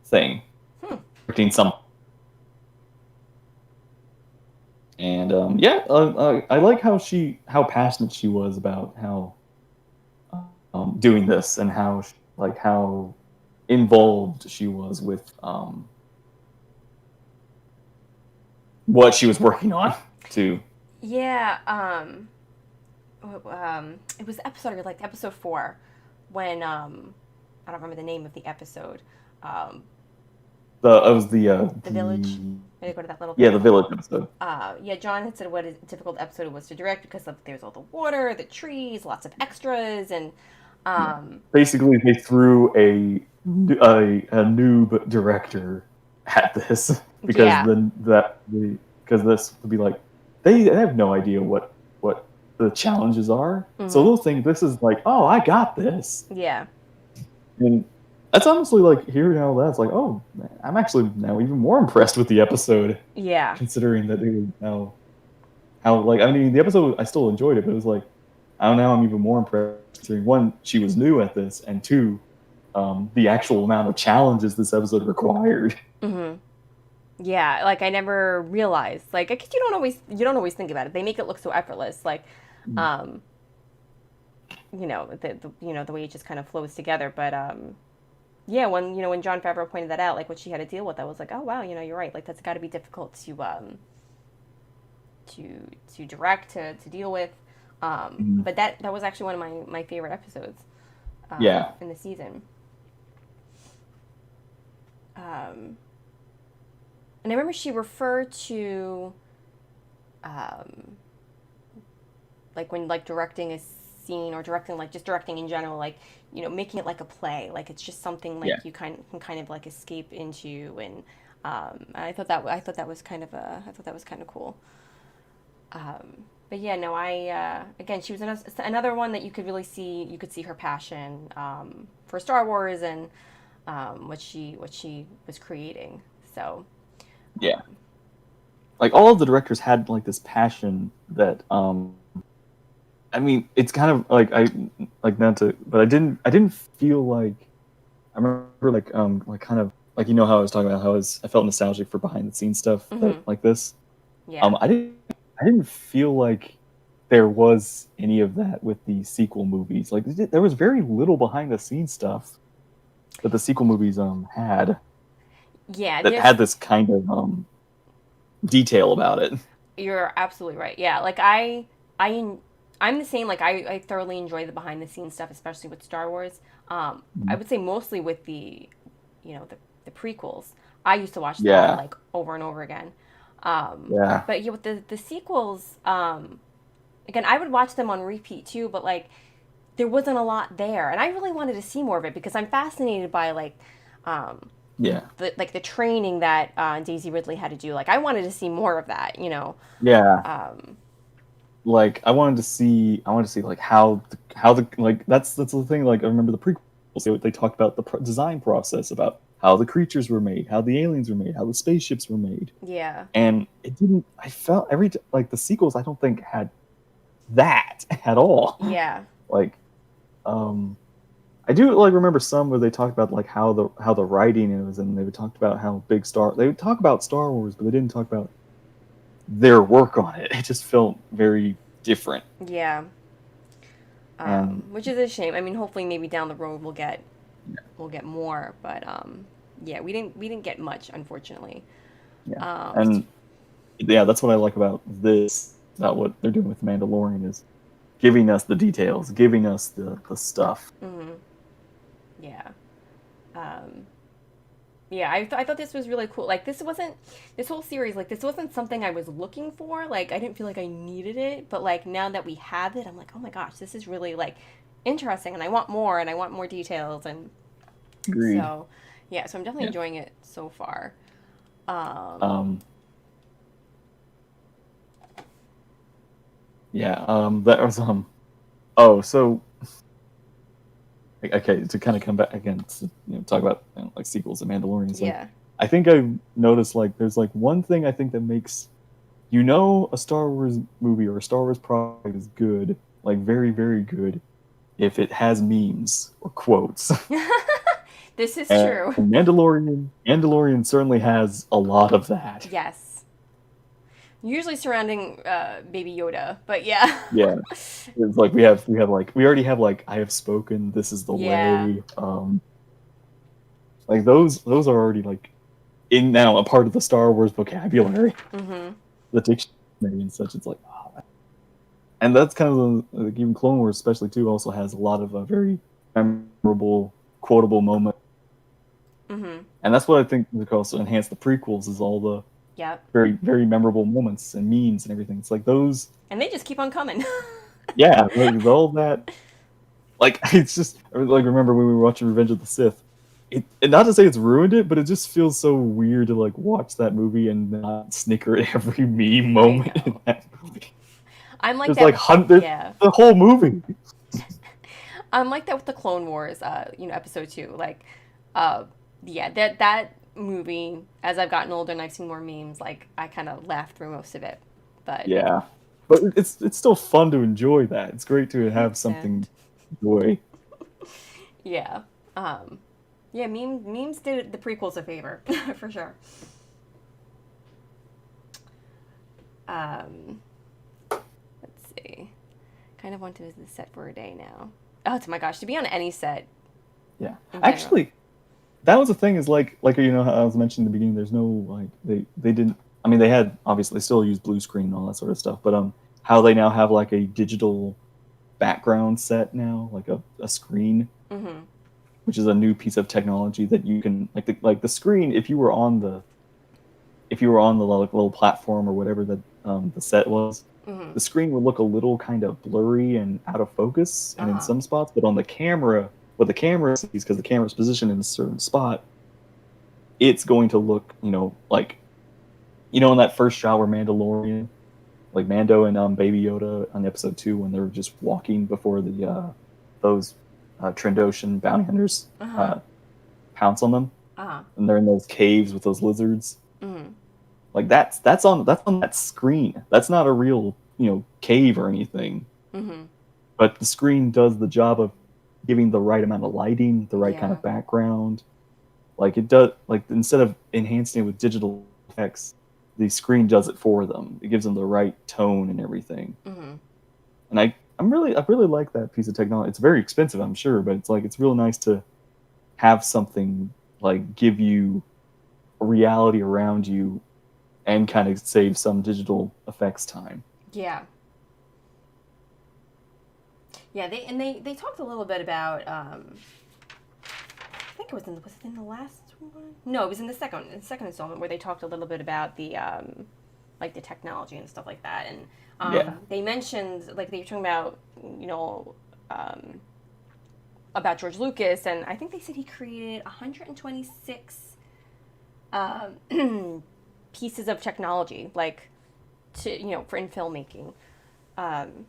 thing. Directing something. And I like how passionate she was about how doing this, and how involved she was with what she was working on too. Yeah, it was episode 4, when I don't remember the name of the episode. It was the village. They go to that little village. Yeah, the village episode. John had said what a difficult episode it was to direct because there's all the water, the trees, lots of extras, and basically they threw a noob director at this because because this would be like they have no idea what the challenges are. Mm-hmm. So they'll think this is like, oh, I got this. Yeah. And That's honestly like hearing all that. It's like, oh, man, I'm actually now even more impressed with the episode, Yeah. considering that they were how like I mean the episode I still enjoyed it, but it was like I don't know I'm even more impressed considering one she was new at this and two the actual amount of challenges this episode required. Mm-hmm. Yeah, like I never realized, like, I guess you don't always think about it. They make it look so effortless, like, um, the way it just kind of flows together. But yeah, when John Favreau pointed that out, like what she had to deal with, I was like, oh wow, you're right. Like that's got to be difficult to to direct to deal with. Mhm. But that was actually one of my favorite episodes Yeah, in the season. Um, and I remember she referred to um, like when like directing a scene or directing like just directing in general, like making it like a play, like it's just something yeah, like you can kind of like escape into. And I thought that was kind of cool. But yeah, no, I again, she was another one that you could see her passion for Star Wars and what she was creating. So yeah. Like all of the directors had like this passion that I mean it's kind of like I like not to but I didn't feel like I remember like kind of like how I was talking about how I felt nostalgic for behind the scenes stuff that mm-hmm. like this. Yeah, I didn't feel like there was any of that with the sequel movies. Like there was very little behind the scenes stuff that the sequel movies had yeah, that there's had this kind of detail about it. you're absolutely right. Yeah, like I I'm the same. Like I thoroughly enjoy the behind the scenes stuff, especially with Star Wars. I would say mostly with the prequels. I used to watch them Yeah, like over and over again. yeah, But yeah, with the sequels, again, I would watch them on repeat too. But like there wasn't a lot there, and I really wanted to see more of it because I'm fascinated by um, yeah, the training that Daisy Ridley had to do. Like I wanted to see more of that. yeah. Um, Like I wanted to see like how the like that's the thing. Like I remember the prequels. They talked about the design process, about how the creatures were made, how the aliens were made, how the spaceships were made, yeah, and it didn't. I felt like the sequels. I don't think had that at all. yeah, Like um, I do like remember some where they talked about like how the writing is, and they would talk about how they would talk about Star Wars, but they didn't talk about their work on it. It just felt very different. yeah. And Which is a shame. I mean, hopefully, maybe down the road we'll get more. But yeah, we didn't get much, unfortunately. yeah, Um, and yeah, that's what I like about this. About what they're doing with Mandalorian is giving us the details, giving us the stuff. mhm, yeah. Um, yeah, I thought this was really cool. Like this whole series, like this wasn't something I was looking for. Like I didn't feel like I needed it, but like now that we have it, I'm like, oh my gosh, this is really like interesting, and I want more details, and Agreed. so yeah, so I'm definitely Yeah. enjoying it so far. Um, Um. Yeah. That was Oh, so okay, to kind of come back again to talk about like sequels and Mandalorians. Like, yeah, I think I noticed like there's like one thing I think that makes a Star Wars movie or a Star Wars product is good, like very very good, if it has memes or quotes. this is And true. Mandalorian certainly has a lot of that. Yes, usually surrounding Baby Yoda, but yeah, Yeah, it's like we already have like I have spoken. This is the yeah, way. Like those are already like in now a part of the Star Wars vocabulary, mhm, the dictionary and such. It's like, oh, and that's kind of like even Clone Wars, especially too, also has a lot of very memorable, quotable moments, mhm, and that's what I think would also enhance the prequels is all the yep, very very memorable moments and memes and everything. It's like those, and they just keep on coming. yeah, like all that. Like it's just like remember when we were watching Revenge of the Sith. And not to say it's ruined it, but it just feels so weird to like watch that movie and not snicker at every meme I moment in know. that movie. I'm like There's that like with hundred yeah. the whole movie. I'm like that with the Clone Wars, episode 2. Like, Uh, yeah, that movie, as I've gotten older and I've seen more memes, like I kind of laughed through most of it. But Yeah, but it's still fun to enjoy that. It's great to have something 100%. to enjoy. Yeah. Um, yeah, memes did the prequels a favor for sure. Um, let's see. Kind of want to visit the set for a day now. Oh my gosh, to be on any set Yeah, in general. actually, that was the thing is like how I was mentioning in the beginning. There's no like they didn't. I mean, they had obviously they still use blue screen and all that sort of stuff, but how they now have like a digital background set now, like a screen, Mm-hmm. which is a new piece of technology that you can like the screen if you were on the like, little platform or whatever that the set was, Mm-hmm. the screen would look a little kind of blurry and out of focus, Uh and in huh. some spots, but on the camera, what the camera sees because the camera's positioned in a certain spot, it's going to look, like in that first shot where Mandalorian, like Mando and Baby Yoda on episode 2 when they're just walking before the those Trandoshan bounty hunters Uh huh. uh, pounce on them, Uh huh. and they're in those caves with those lizards. Mm-hmm. Like that's on that screen. That's not a real cave or anything. Mm-hmm. But the screen does the job of giving the right amount of lighting, the right kind Yeah. of background. Like it does. Like instead of enhancing it with digital effects, the screen does it for them. It gives them the right tone and everything. Mm-hmm. And I really like that piece of technology. It's very expensive, I'm sure, but it's real nice to have something like give you a reality around you and kind of save some digital effects time. Yeah. Yeah. They talked a little bit about. I think it was it in the last one? No, it was in the second installment where they talked a little bit about the like the technology and stuff like that, and Yeah. they mentioned like they were talking about you know um, about George Lucas, and I think they said he created 126 pieces of technology, like to for in filmmaking, um,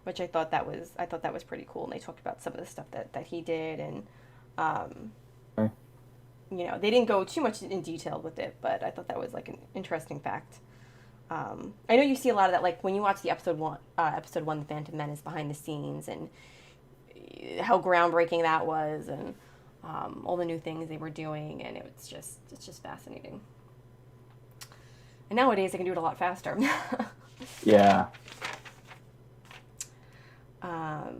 which I thought that was pretty cool. And they talked about some of the stuff that he did, and um, they didn't go too much in detail with it, but I thought that was like an interesting fact. I know you see a lot of that, like when you watch the episode 1, The Phantom Menace behind the scenes, and how groundbreaking that was, and all the new things they were doing, and it's just fascinating. And nowadays they can do it a lot faster. Yeah. All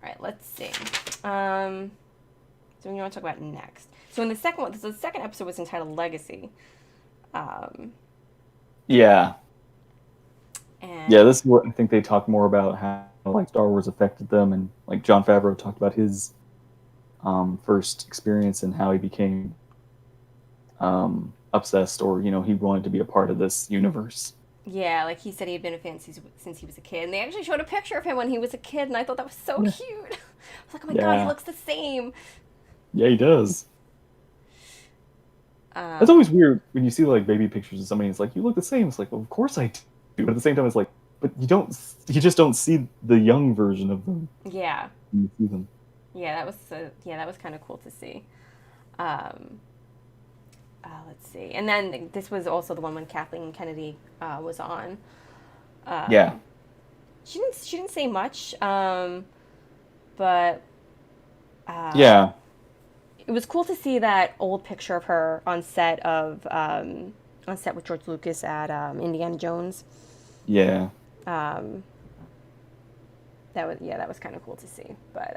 right, let's see. Um, so we want to talk about next. So in the second episode was entitled Legacy, um, Yeah. Yeah, and this is what I think they talk more about how like Star Wars affected them, and like John Favreau talked about his first experience and how he became obsessed, or he wanted to be a part of this universe. yeah, like he said, he had been a fan since he was a kid, and they actually showed a picture of him when he was a kid, and I thought that was so Yeah. cute. I was like, oh my god, he Yeah. looks the same. Yeah, he does. It's Um, always weird when you see like baby pictures of somebody. It's like you look the same. It's like, well, of course I do. But at the same time, it's like, but you just don't see the young version of them yeah, when you see them. that was kind of cool to see. Um, let's see, and then this was also the one when Kathleen Kennedy was on. Yeah. Um, she didn't say much, but uh, Yeah. it was cool to see that old picture of her on set with George Lucas at Indiana Jones. Yeah. Um, that was kind of cool to see. But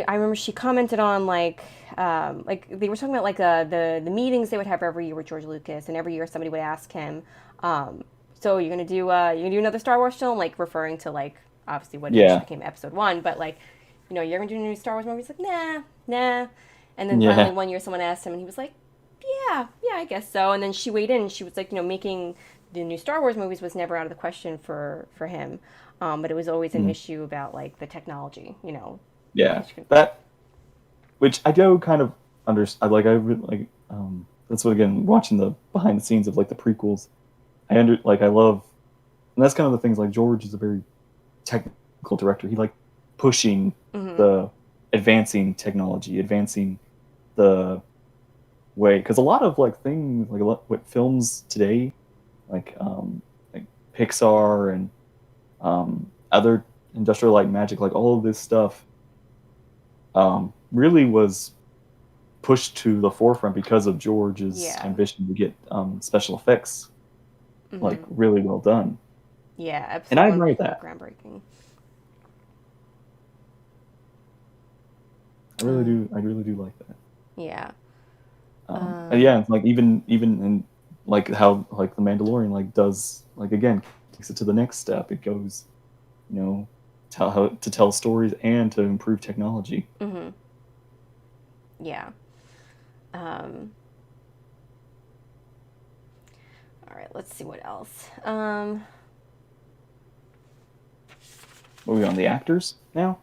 I remember she commented on like they were talking about like the meetings they would have every year with George Lucas, and every year somebody would ask him, um, so you're gonna do another Star Wars film, like referring to like obviously what eventually Yeah. became Episode 1, but like you're gonna do a new Star Wars movie. He's like, nah, nah. And then finally Yeah. one year someone asked him, and he was like, yeah, yeah, I guess so. And then she weighed in, and she was like, making the new Star Wars movies was never out of the question for him, but it was always an Mm. issue about like the technology, Yeah. That which I do kind of understand. Like I really like. That's what again watching the behind the scenes of like the prequels. I love, and that's kind of the things like George is a very technical director. He like pushing Mm-hmm. the advancing technology, advancing the way, because a lot of like things, like a lot what films today, like Pixar and other industrial light and magic, like all of this stuff, really was pushed to the forefront because of George's Yeah. ambition to get special effects like Mm-hmm. really well done, Yeah, and episode I one was admire really that. groundbreaking. I really Uh, do. I really do like that. yeah. And Um, yeah, it's like even in like how like the Mandalorian like does like again takes it to the next step. It goes, you know, tell how to tell stories and to improve technology. mm-hmm. Yeah. Um, all right, let's see what else. What are we on the actors now?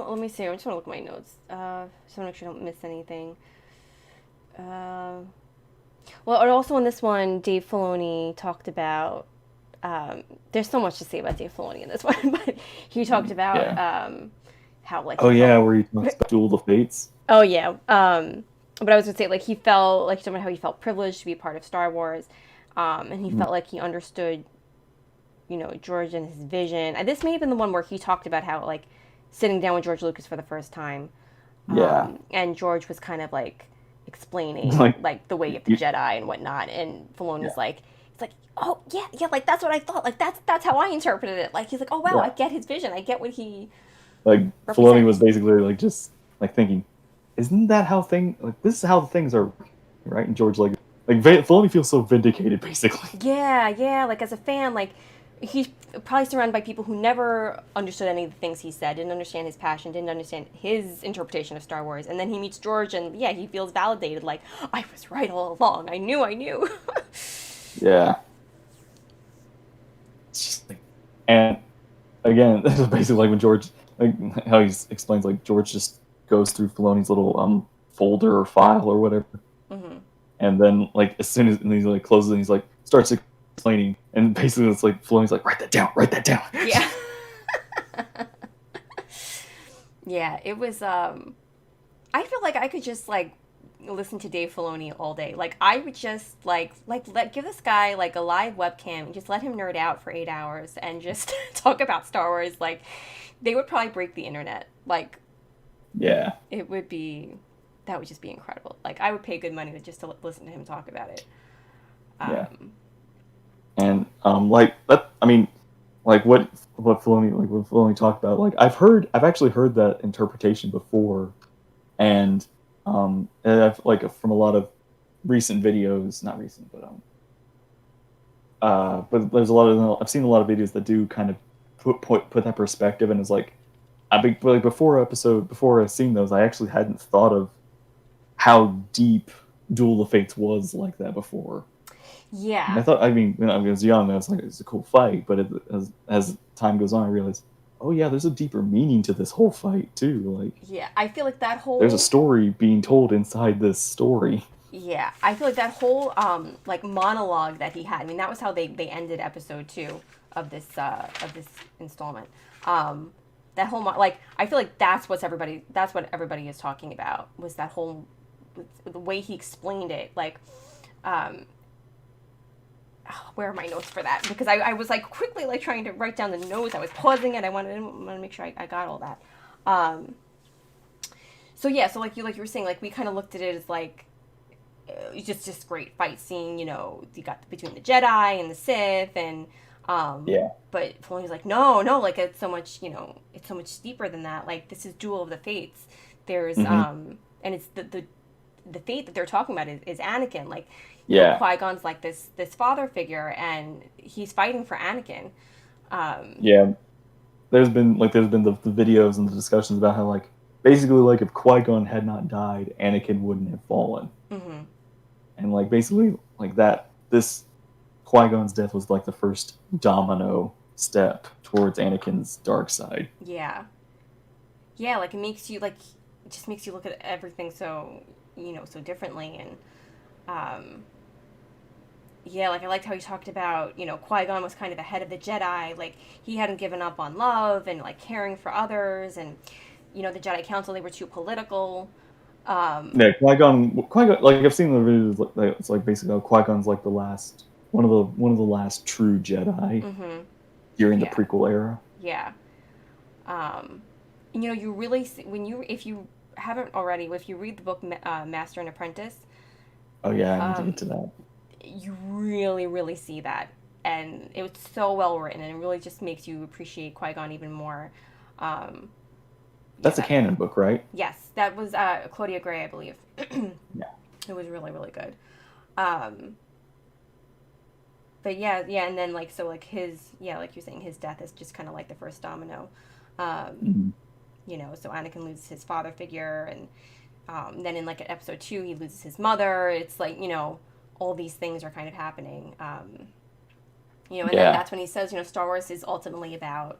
Let me see. I just want to look at my notes. So I make sure I don't miss anything. Um, well, and also in this one, Dave Filoni talked about. There's so much to say about Dave Filoni in this one, but he talked about Yeah. how like Oh he felt. yeah, where he talks about Duel of the Fates. Oh yeah. But I was gonna say like he felt like he talked about how he felt privileged to be a part of Star Wars, and he Mm, felt like he understood, George and his vision. And this may have been the one where he talked about how like sitting down with George Lucas for the first time, yeah, and George was kind of like explaining like like the way of the you, Jedi and whatnot, and yeah, Filoni's like, it's like, oh yeah, yeah, like that's what I thought, like that's how I interpreted it. Like he's like, oh wow, I yeah. get his vision, I get what he Like Filoni was represents. basically like just like thinking, isn't that how thing like this is how things are, right? And George Filoni feels so vindicated basically. Yeah, yeah. Like as a fan, like he's probably surrounded by people who never understood any of the things he said, didn't understand his passion, didn't understand his interpretation of Star Wars. And then he meets George, and yeah, he feels validated. Like I was right all along. I knew. I knew. Yeah, it's just like, and again, this is basically like when George, like how he explains, like George just goes through Filoni's little folder or file or whatever, hmm and then like as soon as and he's like closes and he's like starts explaining, and basically it's like Filoni's like write that down. Yeah. Yeah. It was. I feel like I could just like listen to Dave Filoni all day. Like I would just like let give this guy like a live webcam and just let him nerd out for 8 hours and just talk about Star Wars. Like they would probably break the internet. Like Yeah, it would be that would just be incredible. Like I would pay good money to just to listen to him talk about it. yeah, Um, and like that. I mean, like what Filoni talked about. Like I've actually heard that interpretation before, and I've like from a lot of recent videos, not recent, but there's a lot of I've seen a lot of videos that do kind of put that perspective, and it's like like before I seen those, I actually hadn't thought of how deep Duel of Fates was like that before. And yeah, I thought, I mean, when I was young, I was like, it's a cool fight, but as time goes on, I realized, oh yeah, there's a deeper meaning to this whole fight too. Like, yeah. I feel like that there's a whole story being told inside this story. yeah. I feel like that whole like monologue that he had. I mean, that was how they ended episode 2 of this installment. Um, that whole like I feel like that's what everybody is talking about was that whole the way he explained it like um where are my notes for that because I was like quickly like trying to write down the notes. I was pausing it. I wanted to make sure I got all that. um so yeah, so like you were saying, like we kind of looked at it as like just great fight scene. You got between the Jedi and the Sith, and Yeah. but Filoni's like, no, no, like it's so much, it's so much deeper than that. Like this is Duel of the Fates. There's Hmm. and it's the fate that they're talking about is Anakin. Like, Yeah. Qui-Gon's like this father figure, and he's fighting for Anakin. Um, Yeah. There's been the videos and the discussions about how like basically like if Qui-Gon had not died, Anakin wouldn't have fallen. mm-hmm. And like basically like that this Qui-Gon's death was like the first domino step towards Anakin's dark side. Yeah, yeah, like it makes you like it just makes you look at everything so so differently. And um, yeah, like I liked how he talked about, Qui-Gon was kind of the head of the Jedi. Like he hadn't given up on love and like caring for others, and the Jedi Council, they were too political. Um, Yeah, Qui-Gon, like I've seen the videos, like it's like basically Qui-Gon's like the last one of the last true Jedi mm-hmm. during the Yeah, prequel era. yeah. Um, you really see, if you haven't already, if you read the book Master and Apprentice, Oh yeah, I need to get um, to that. you really, really see that. And it was so well written, and it really just makes you appreciate Qui Gon even more. Um, yeah, That's a that canon book, right? yes, that was Claudia Gray, I believe. Yeah. It was really, really good. Um, but yeah, yeah, and then like so like like you're saying, his death is just kind of like the first domino. Um, Mm-hmm. so Anakin loses his father figure, and then in like episode 2, he loses his mother. It's like all these things are kind of happening. And then Yeah. that's when he says, Star Wars is ultimately about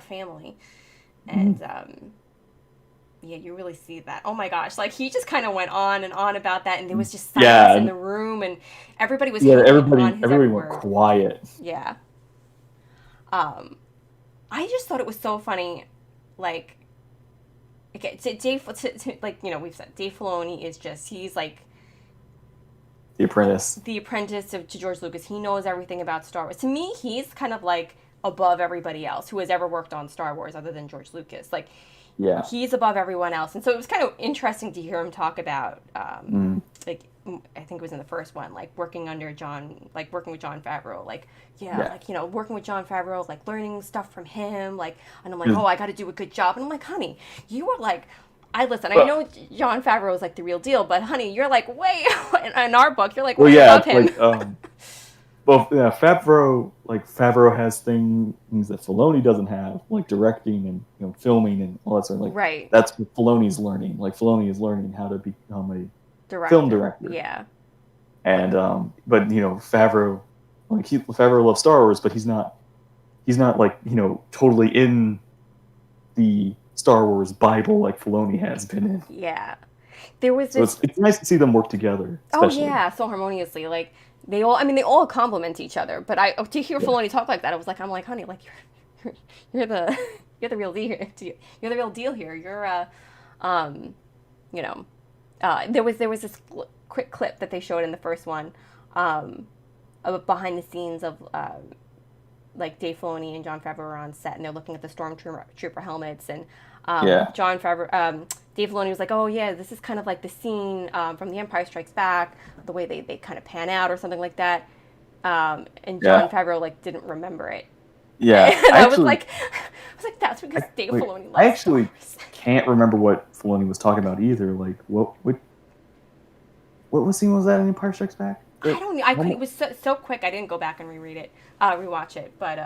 family, Mm-hmm. and yeah, you really see that. Oh my gosh, like he just kind of went on and on about that, and there was just silence in Yeah, the room, and everybody was yeah. hanging on his Everybody every went word. quiet. Yeah. Um, I just thought it was so funny, like. Okay, like we've said, Dave Filoni is he's like The Apprentice. the apprentice to George Lucas. He knows everything about Star Wars. To me, he's kind of like above everybody else who has ever worked on Star Wars other than George Lucas. Like Yeah. he's above everyone else, and so it was kind of interesting to hear him talk about Mm. like I think it was in the first one, like working with John Favreau, like yeah, Yeah. like working with John Favreau, like learning stuff from him, like, and I'm like, Mm. oh, I got to do a good job, and I'm like, honey, you were like. I listen. I Well, know John Favreau is like the real deal, but honey, you're like way in our book. You're like well, way yeah. above It's him. like well, yeah. Favreau has things that Filoni doesn't have, like directing and filming and all that sort of like. Right, That's what Filoni's learning. Like Filoni is learning how to become a film director. director. Yeah, And but Favreau, Favreau loves Star Wars, but he's not like totally in the Star Wars Bible like Filoni has been in. yeah. There was So this. it's nice to see them work together, Oh especially. yeah, so harmoniously. Like they all. I mean, they all complement each other. But to hear Yeah. Filoni talk like that, I'm like, honey, like you're the you're the real deal here. You're the real deal here. You're um, you know, there was this quick clip that they showed in the first one, of behind the scenes of like Dave Filoni and John Favreau are on set, and they're looking at the stormtrooper helmets, and Yeah. Dave Filoni was like, "Oh yeah, this is kind of like the scene from The Empire Strikes Back, the way they kind of pan out or something like that." And John Yeah. Favreau like didn't remember it, Yeah. and I was like, "That's because Dave Filoni I loves Star actually Wars." can't remember what Filoni was talking about either. Like what scene was that in Empire Strikes Back? I don't know. It was so quick. I didn't go back and reread it, rewatch it, but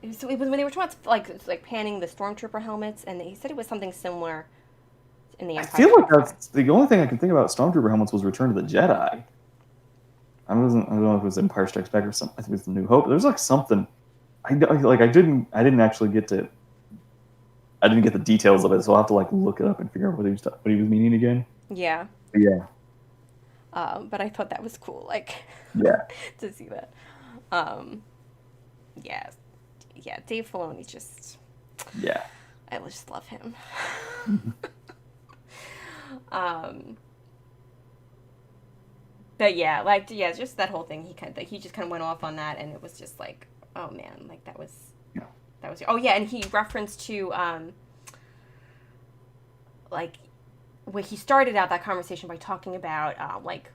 it was when they were talking about like panning the stormtrooper helmets, and he said it was something similar in the I Empire feel like Strikes Back. that's the only thing I can think about Stormtrooper helmets was Return of the Jedi. I don't know if it was Empire Strikes Back or something. I think it was The New Hope. There's like something. I didn't actually get to. I didn't get the details of it, so I'll have to like look it up and figure out what he was meaning again. Yeah, But yeah, but I thought that was cool, like yeah, to see that. Um, yeah, yeah. Dave Filoni yeah. I just love him. Mhm. um, but yeah, like yeah, just that whole thing. He just kind of went off on that, and it was just like, oh man, like Yeah. that was. Oh yeah, and he referenced to like when he started out that conversation by talking about like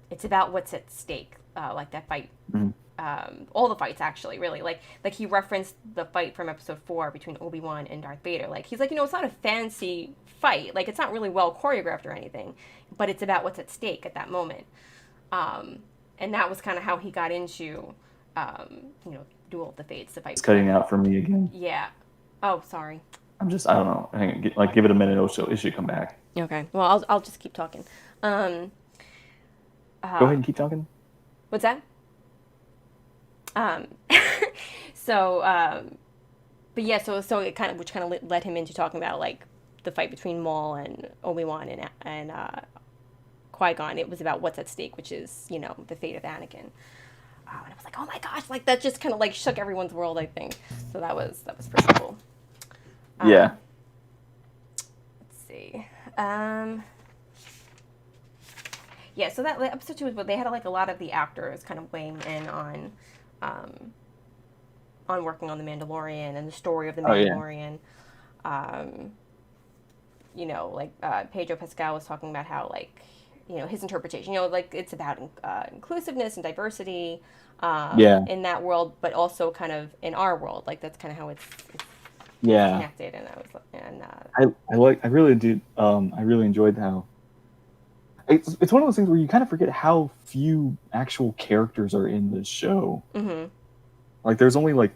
it's about what's at stake, like that fight. Mhm. All the fights actually, really, like he referenced the fight from episode 4 between Obi-Wan and Darth Vader. Like he's like, it's not a fancy fight, like it's not really well choreographed or anything, but it's about what's at stake at that moment. And that was kind of how he got into, Duel of the Fates, the fight. It's cutting out for me again. Yeah. Oh, sorry. I don't know. Give it a minute. It should come back. Okay. Well, I'll just keep talking. Go ahead and keep talking. What's that? Um, so, but yeah, so it which kind of led him into talking about like the fight between Maul and Obi-Wan and Qui-Gon. It was about what's at stake, which is the fate of Anakin. And I was like, oh my gosh, like that just kind of like shook everyone's world, I think. So that was pretty cool. Yeah. see. Um, yeah, so that episode 2 was what they had like a lot of the actors kind of weighing in um, on working on the Mandalorian and the story of the Oh yeah. Mandalorian. Um, like Pedro Pascal was talking about how like his interpretation, like it's about inclusiveness and diversity Yeah. in that world, but also kind of in our world, like that's kind of how it's Yeah. connected. And I was and I really did I really enjoyed how it's one of those things where you kind of forget how few actual characters are in this show. mm-hmm. Like there's only like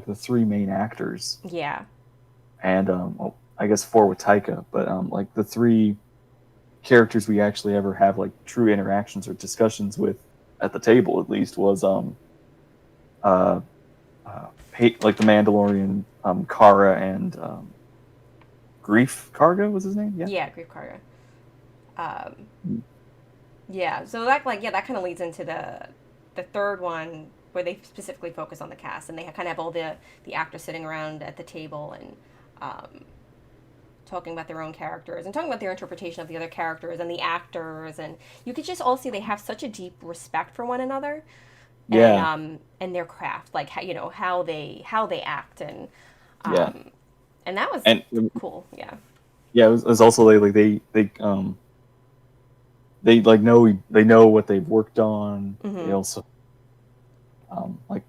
the three main actors, Yeah, and well, I guess four with Taika, but like the three characters we actually ever have like true interactions or discussions with at the table at least was uh, like the Mandalorian, Kara, and Grief Karga was his name. Yeah. yeah, Grief Karga. Um, yeah, so that kind of leads into the third one where they specifically focus on the cast and they kind of have all the actors sitting around at the table and um, talking about their own characters and talking about their interpretation of the other characters and the actors, and you could just all see they have such a deep respect for one another Yeah. and their craft, like how they act, Yeah. um, and that was And cool. Yeah. yeah, it was also like they like know what they've worked on. They Mm-hmm. also like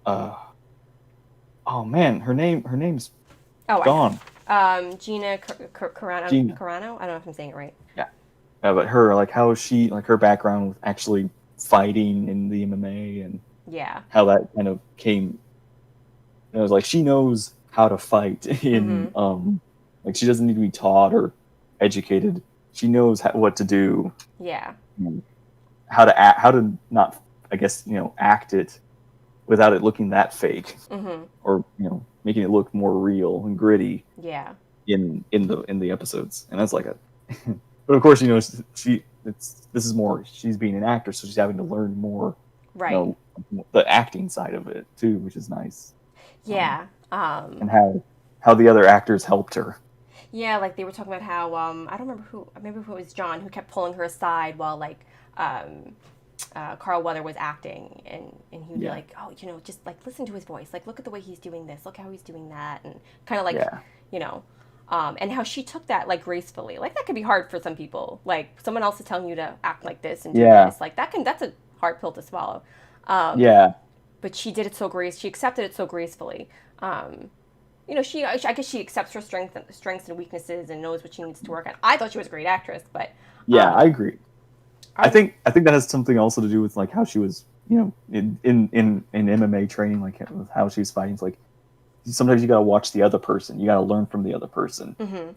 uh oh man, her name's Oh, gone. Gina Carano. Gina. Carano. I don't know if I'm saying it right. Yeah. But her, like, how she, like, her background with actually fighting in the MMA and Yeah. how that kind of came. It was like she knows how to fight Mm-hmm. in like she doesn't need to be taught or educated. She knows what to do, Yeah. how to act, how to not, I guess, act it without it looking that fake, Mm-hmm. or making it look more real and gritty Yeah. in the episodes. And that's like a but of course, this is more, she's being an actor, so she's having to learn more, you Right. know the acting side of it too, which is nice. Yeah. And how the other actors helped her. Yeah, like they were talking about how I don't remember who, maybe it was John who kept pulling her aside while like Carl Weather was acting, and he would be Yeah. like, oh, just like listen to his voice, like look at the way he's doing this, look how he's doing that, and kind of like, Yeah. you know, and how she took that like gracefully. Like that could be hard for some people. Like someone else is telling you to act like this and do Yeah. this, like that's a hard pill to swallow. Um, Yeah. but she did it so she accepted it so gracefully. Um, I guess she accepts her strengths and weaknesses and knows what she needs to work on. I thought she was a great actress, but Yeah, I um, agree. I I think I think that has something also to do with like how she was, in MMA training, like with how she was fighting. It's like sometimes you gotta watch the other person. You gotta learn from the other person, mm-hmm.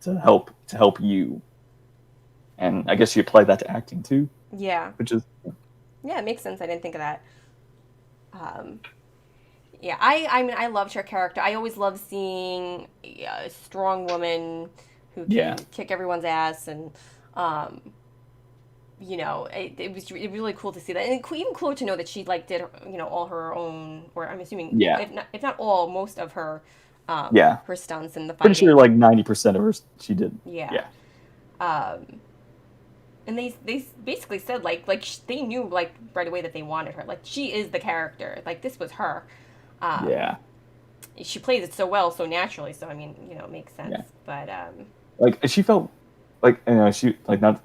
to help you. And I guess she applied that to acting too, Yeah, which is yeah, it makes sense. I didn't think of that. Um, yeah, I mean I loved her character. I always love seeing a strong woman who yeah, can kick everyone's ass, and um, it was really cool to see that, and even cooler to know that she like did all her own, or I'm assuming yeah, if not all, most of yeah. her stunts and the Pretty sure fighting. like 90% of her she did. Yeah. Yeah, Um, and they basically said they knew like right away that they wanted her. Like she is the character. Like this was her. Um, yeah, she plays it so well, so naturally. So I mean, it makes sense. yeah. But Like she felt like, she like not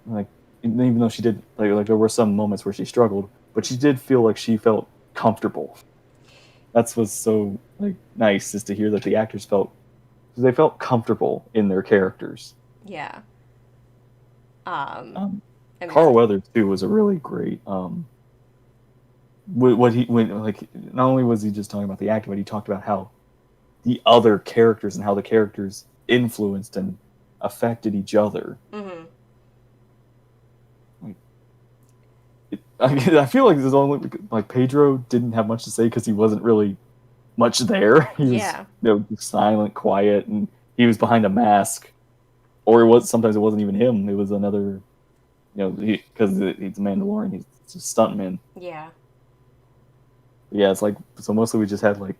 like, even though she did, like there were some moments where she struggled, but she did feel like she felt comfortable. That's what's so like nice, is to hear that the actors felt, because they felt comfortable in their characters. yeah. Um, Um, I mean, Carl Weathers too was a really great. What he when like not only was he just talking about the acting, but he talked about how the other characters and how the characters influenced and affected each other. mm-hmm. Like, I feel like there's only like Pedro didn't have much to say because he wasn't really much there. He was, Yeah, silent, quiet, and he was behind a mask. Or sometimes it wasn't even him. It was another, because he's a Mandalorian. He's a stuntman. yeah. Yeah, it's like, so mostly we just had like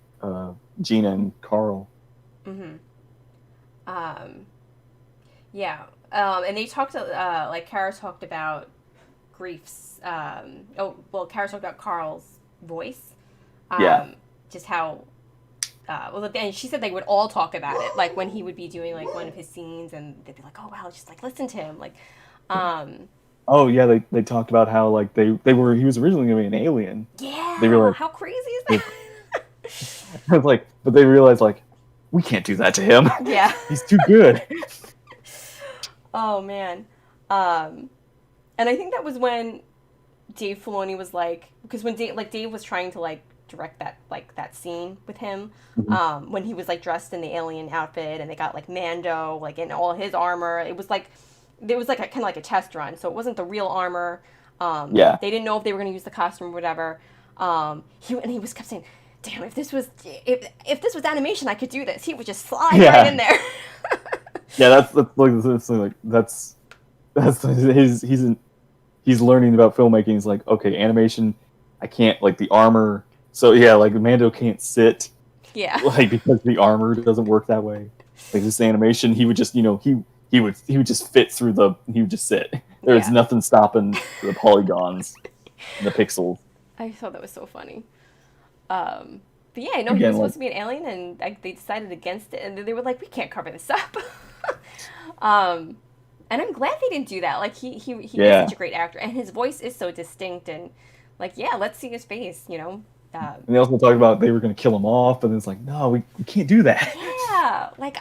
Gina and Carl. Mm-hmm. Um, yeah. And they talked, like, Kara talked about griefs. Kara talked about Carl's voice. Yeah. Um, just how, and she said they would all talk about it, like, when he would be doing, like, one of his scenes, and they'd be like, oh, wow, just, like, listen to him. Like, um, Oh yeah, they talked about how like they were he was originally gonna be an alien. They yeah, realized how crazy is it that? was like, but they realized like we can't do that to him. Yeah. He's too good. Oh, man. Um, and I think that was when Dave Filoni was like, because when Dave was trying to like direct that scene with him, Mhm. when he was like dressed in the alien outfit and they got like Mando like in all his armor. It was like there was like a kind of like a test run, so it wasn't the real armor. Yeah. They didn't know if they were going to use the costume or whatever. He was kept saying, "Damn, if this was animation, I could do this." He would just slide right in Yeah. there. Yeah, that's he's learning about filmmaking. He's like, okay, animation, I can't like the armor. So yeah, like Mando can't sit Yeah. like because the armor doesn't work that way. Like this animation, he would just he would just fit through he would just sit. There's Yeah. nothing stopping the polygons and the pixels. I thought that was so funny. Um, but yeah, no, he was Again, supposed like to be an alien, and like, they decided against it, and they were like, "We can't cover this up." um, and I'm glad they didn't do that. Like he is yeah. such a great actor, and his voice is so distinct, and like, yeah, let's see his face. And they also talked about they were going to kill him off, but it's like, no, we can't do that. Yeah, like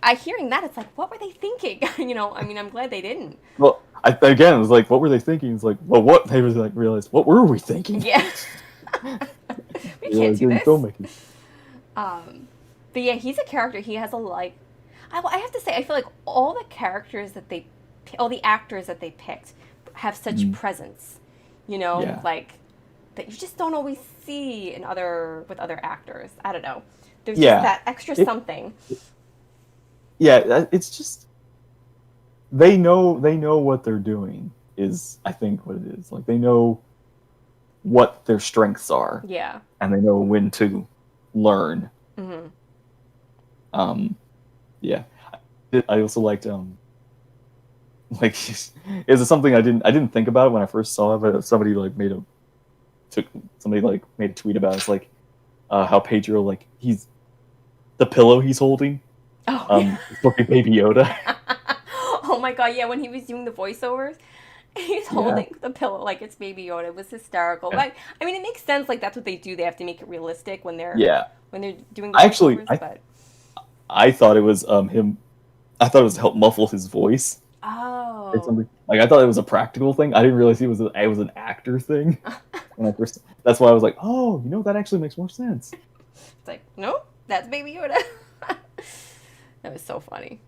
I hearing that, it's like, what were they thinking? I mean, I'm glad they didn't. Well, again, it was like, what were they thinking? It's like, well, what they was like realized, what were we thinking? Yeah, we We were can't do doing this. filmmaking. Um, but yeah, he's a character. He has a like. I have to say, I feel like all the actors that they picked, have such Mm, presence. yeah, Like that you just don't always see with other actors. I don't know. There's just yeah, that extra it, something. yeah. It's just they know what they're doing is I think what it is. Like they know what their strengths are, Yeah. and they know when to learn. Hmm. Um, yeah. I also liked like is something I didn't think about when I first saw it, but somebody like took somebody like made a tweet about it. It's like how Pedro like he's the pillow he's holding Oh yeah. is fucking Baby Yoda. Oh my god, yeah, when he was doing the voiceovers, he's Yeah, holding the pillow like it's Baby Yoda. It was hysterical. yeah, Like, I mean, it makes sense. Like, that's what they do. They have to make it realistic yeah. when they're doing the I actually voiceovers. I But I thought it was him. I thought it was to help muffle his voice or oh, something. Like I thought it was a practical thing. I didn't realize it was an actor thing when I first. That's why I was like, oh, that actually makes more sense. it's like, no, that's Baby Yoda. That was so funny.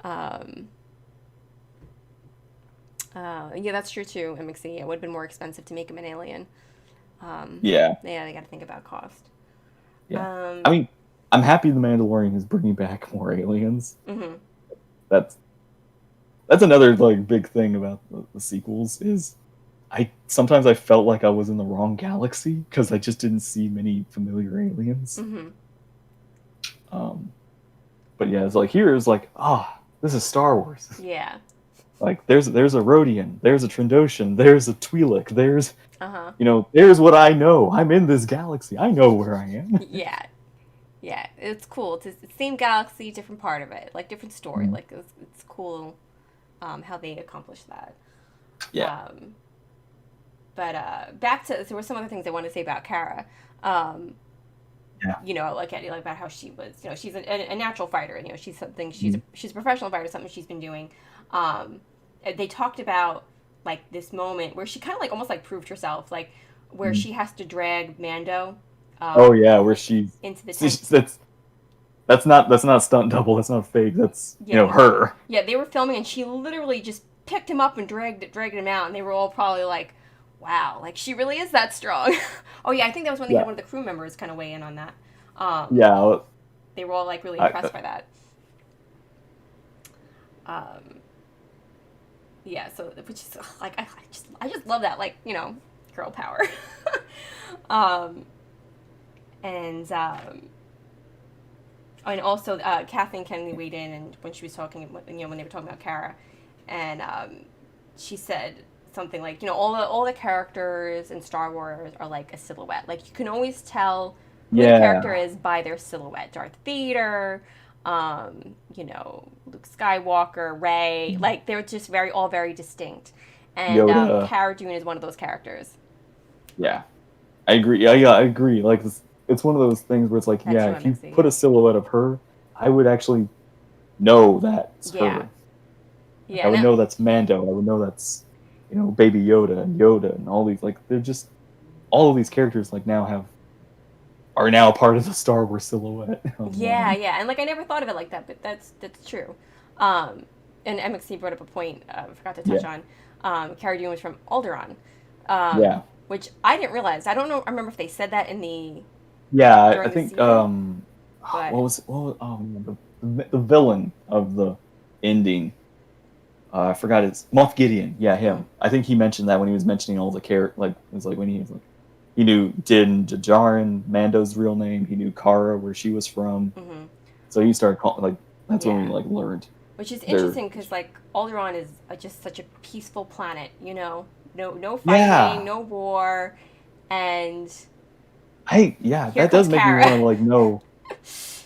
Um, yeah, that's true too. MXC, it would have been more expensive to make him an alien. Yeah, Yeah, they got to think about cost. yeah. I Um, mean, I'm happy the Mandalorian is bringing back more aliens. mhm. That's that's another like big thing about the sequels is I felt like I was in the wrong galaxy because I just didn't see many familiar aliens. Mhm. Um, but yeah, it's like here is like this is Star Wars. Yeah. Like there's a Rhodian, there's a Trandoshan, there's a Twi'lek, there's Uh huh. there's what I know. I'm in this galaxy. I know where I am. Yeah. Yeah. It's cool. It's the same galaxy, different part of it, like different story. Mm, Like it's cool, how they accomplished that. yeah, Um, but back to there were some other things I wanted to say about Kara. Um, yeah, like about how she was, she's a natural fighter. She's something. mm, She's a professional fighter. Something she's been doing. Um, they talked about like this moment where she kind of like almost like proved herself, like where mm. she has to drag Mando, Oh yeah, where she's into the tent. that's not stunt double. That's not fake. That's Yeah, her. yeah. They were filming, and she literally just picked him up and dragged him out, and they were all probably like, "Wow, like she really is that strong." Oh yeah, I think that was when they had Yeah, one of the crew members kind of weigh in on that. Um, yeah. they were all like really I, impressed by that. Um, yeah, so which is like I just love that, like, girl power. um, and And also, Kathleen Kennedy weighed in, and when she was talking, when they were talking about Kara, and she said something like, all the characters in Star Wars are like a silhouette. Like you can always tell who the character Yeah, is by their silhouette. Darth Vader, Luke Skywalker, Rey. Like they're just all very distinct. And Yoda. Cara Dune is one of those characters. Yeah, I agree. Yeah, I agree. Like it's one of those things where it's like, That's yeah, who I if you meant to say. put Yeah. a silhouette of her, I would actually know that's Yeah. her. Like Yeah. I would No. know that's Mando. I would know that's Baby Yoda and all these like they're just all of these characters like are now part of the Star Wars silhouette. Yeah, yeah, and like I never thought of it like that, but that's true. Um, and MXC brought up a point I forgot to touch Yeah, on. Cara Dune was from Alderaan, um, yeah, which I didn't realize. I don't know. I remember if they said that in the yeah. I during the think season, but oh man, the villain of the ending. I forgot his Moff Gideon. Yeah, mm, him. I think he mentioned that when he was mentioning all the like it was like when he was like he knew Din Djarin, Mando's real name. He knew Kara, where she was from. hmm, So he started calling like that's when we yeah, like learned which is their interesting because like Alderaan is just such a peaceful planet. No fighting, yeah. no war, and Yeah, here that comes does make me Cara. want to like know.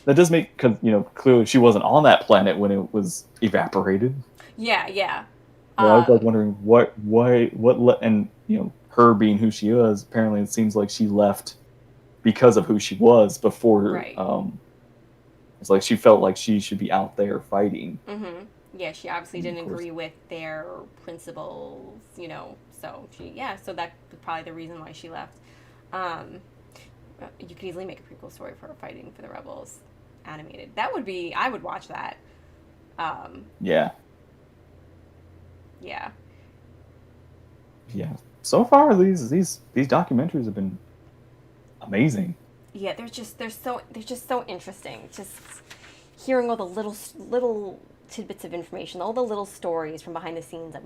That does make because clearly she wasn't on that planet when it was evaporated. Yeah, yeah. So I was like Um, wondering and her being who she was. Apparently, it seems like she left because of who she was before. right. It's like she felt like she should be out there fighting. Mm-hmm. Yeah, she obviously And of didn't course, agree with their principles, So so that was probably the reason why she left. Um, you could easily make a prequel story for her fighting for the rebels, animated. I would watch that. Um, yeah, yeah, yeah. So far, these documentaries have been amazing. yeah. They're just so interesting. Just hearing all the little tidbits of information, all the little stories from behind the scenes that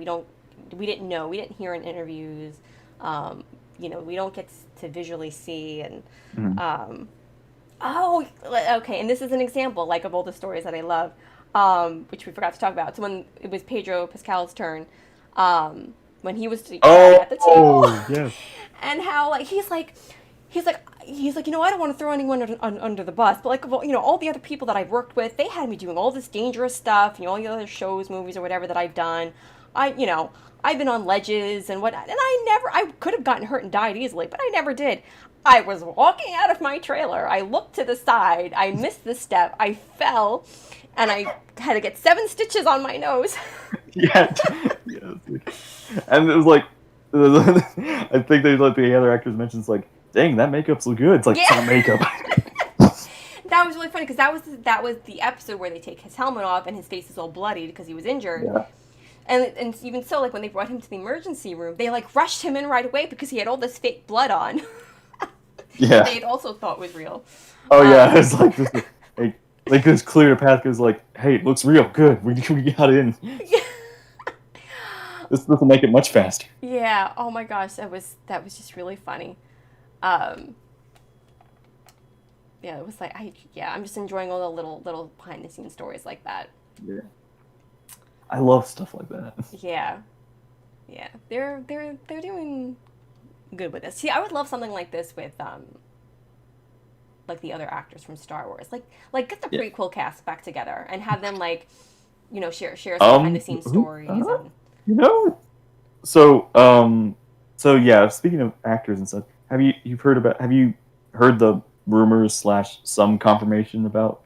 we didn't know, we didn't hear in interviews. Um, we don't get to visually see, and Mhm. um, oh, okay. And this is an example, like of all the stories that I love, which we forgot to talk about. So when it was Pedro Pascal's turn, when he was at the table, Oh, yes. and how like I don't want to throw anyone under the bus, but like all the other people that I've worked with, they had me doing all this dangerous stuff, all the other shows, movies, or whatever that I've done. I've been on ledges and whatnot, and I could have gotten hurt and died easily, but I never did. I was walking out of my trailer. I looked to the side. I missed the step. I fell, and I had to get 7 stitches on my nose. Yeah, yes. And it was like, I think they let the other actors mention it's like, dang, that makeup's so good. It's like it's Yeah. not makeup. That was really funny because that was the episode where they take his helmet off and his face is all bloodied because he was injured. Yeah, And even so, like when they brought him to the emergency room, they like rushed him in right away because he had all this fake blood on that they yeah. had also thought was real. Oh yeah, Um, it's like this. Like it's clear to Path is like, hey, it looks real. Good, we got in. This will make it much faster. yeah. Oh my gosh, that was just really funny. Um, yeah, it was like I'm just enjoying all the little behind the scenes stories like that. Yeah, I love stuff like that. Yeah, yeah. They're doing good with this. See, I would love something like this with like the other actors from Star Wars. Like get the Yeah. prequel cast back together and have them like, share some behind the scenes Who, stories and you know, so so yeah. Speaking of actors and stuff, have you heard the rumors slash some confirmation about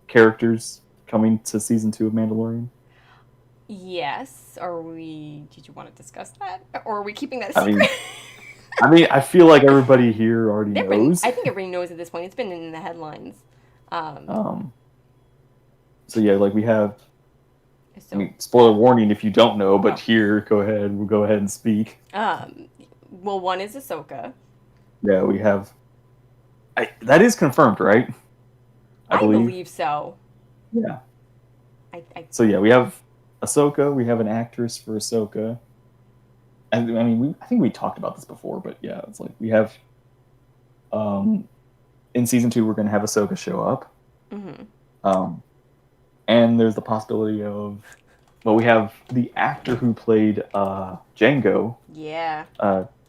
characters coming to season 2 of Mandalorian? yes. Did you want to discuss that? Or are we keeping that a I secret? mean, I feel like everybody here already knows. I think everybody knows at this point. It's been in the headlines. Um, Um, so yeah, like we have. I so mean, spoiler warning if you don't know, but oh, here, go ahead. We'll go ahead and speak. well, one is Ahsoka. Yeah, we have. That is confirmed, right? I I believe. believe so. Yeah. I So yeah, we have Ahsoka. We have an actress for Ahsoka. And I mean, I think we talked about this before, but yeah, it's like we have. Um, in season 2, we're going to have Ahsoka show up. mm-hmm. Um, and there's the possibility of, well, we have the actor who played Django, Yeah.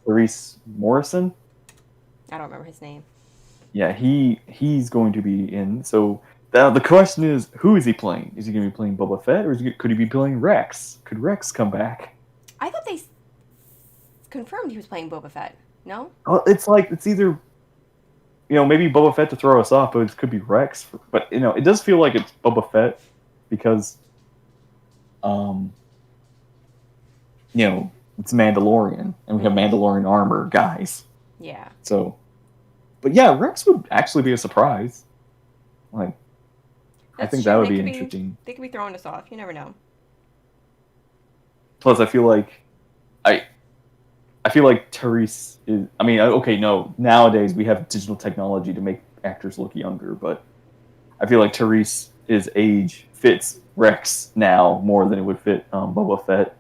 Therese Morrison. I don't remember his name. Yeah, he's going to be in. So the question is, who is he playing? Is he going to be playing Boba Fett, or could he be playing Rex? Could Rex come back? I thought they confirmed he was playing Boba Fett. No? Well, it's like it's either maybe Boba Fett to throw us off, but it could be Rex. But it does feel like it's Boba Fett because um it's Mandalorian, and we have Mandalorian armor guys. Yeah. So, but yeah, Rex would actually be a surprise. Like, I That's think true. that would be interesting. They could be throwing us off. You never know. Plus, I feel like Therese is. I mean, okay, no. Nowadays we have digital technology to make actors look younger, but I feel like Therese's age fits Rex now more than it would fit Boba Fett.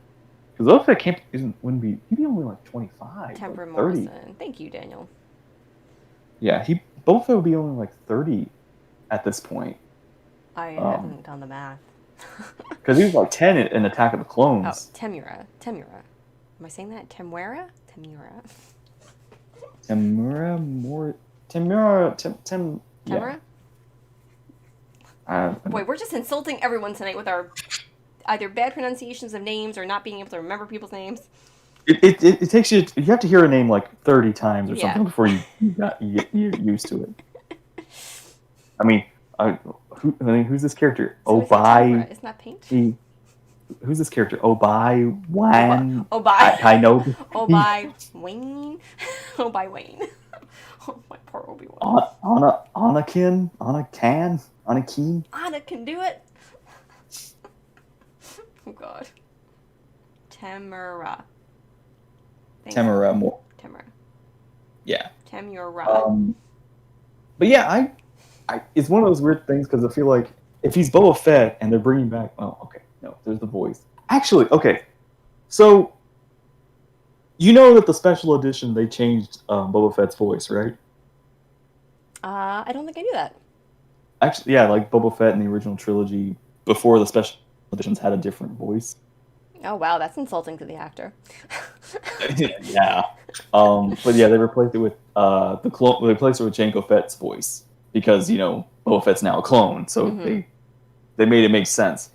Because Boba Fett wouldn't be. He'd be only like 25, Temper like 30. Morrison. Thank you, Daniel. Yeah, Boba Fett would be only like 30 at this point. I haven't done the math. Because he was like 10 in Attack of the Oh, Clones. Temura. Temura. Am I saying that? Temura? Temura. Yeah. Temura? Boy, we're just insulting everyone tonight with our either bad pronunciations of names or not being able to remember people's names. It takes you have to hear a name like 30 times or Yeah. something before you get used to it. I mean, who's this character? So Obai. Isn't that paint? Who's this character? Obai Wan. Obai. I know. Obai Wayne. Obai Wayne. Oh, my poor Obi-Wan. Anakin. Anna can do it. Oh God. Temura. Temura more. Temura. Yeah. Temura. But yeah, it's one of those weird things because I feel like if he's Boba Fett and they're bringing back, oh, okay, no, there's the voice. Actually, okay, so that the special edition they changed Boba Fett's voice, right? I don't think I knew that. Actually, yeah, like Boba Fett in the original trilogy before the special editions had a different voice. Oh wow, that's insulting to the actor. Yeah. But yeah, they replaced it with the clone. They replaced it with Jango Fett's voice because Boba Fett's now a clone, so they made it make sense.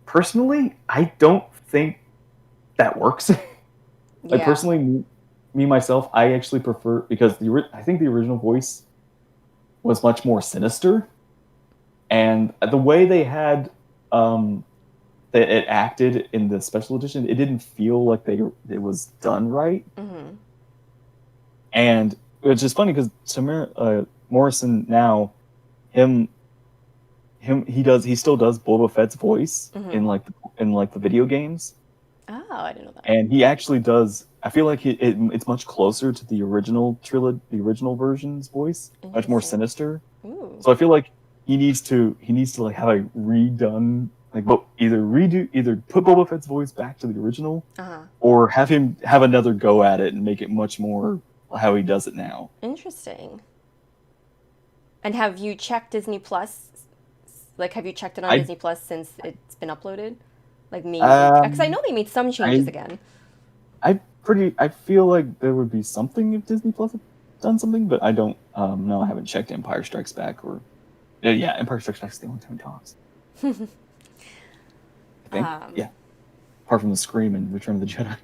Personally, I don't think that works. Like personally, me myself, I actually prefer because I think the original voice was much more sinister, and the way they had that it acted in the special edition, it didn't feel like it was done right. Mm-hmm. And it's just funny because Morrison now, he still does Boba Fett's voice in the video games. Oh, I didn't know that. And he actually does. I feel like it's much closer to the original the original version's voice, much more sinister. Ooh. So I feel like he needs to like have a redone. Like, either put Boba Fett's voice back to the original, or have him have another go at it and make it much more how he does it now. Interesting. And have you checked Disney Plus? Like, have you checked it on Disney Plus since it's been uploaded? Like, maybe because I know they made some changes again. I feel like there would be something if Disney Plus had done something, but I don't. No, I haven't checked Empire Strikes Back or. Yeah, Empire Strikes Back is the only time it talks. I think, yeah. Apart from the Scream and Return of the Jedi.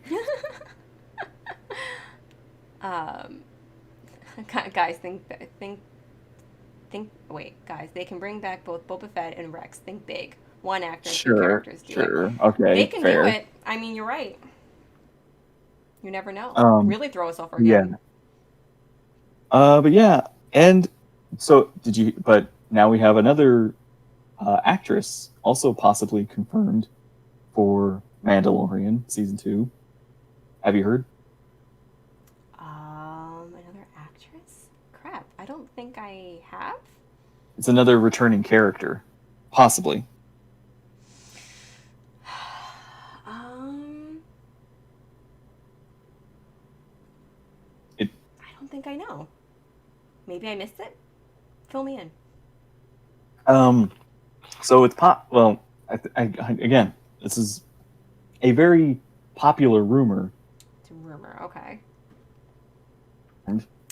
Guys, wait, guys, they can bring back both Boba Fett and Rex. Think big. One actor, two characters do it. Okay, they can do it. I mean, you're right. You never know. Really throw us off our game. But yeah, and so but now we have another actress also possibly confirmed for Mandalorian season 2. Have you heard? Another actress? Crap, I don't think I have. It's another returning character, possibly. I don't think I know. Maybe I missed it. Fill me in. So it's Well, again, this is a very popular rumor. It's a rumor. Okay.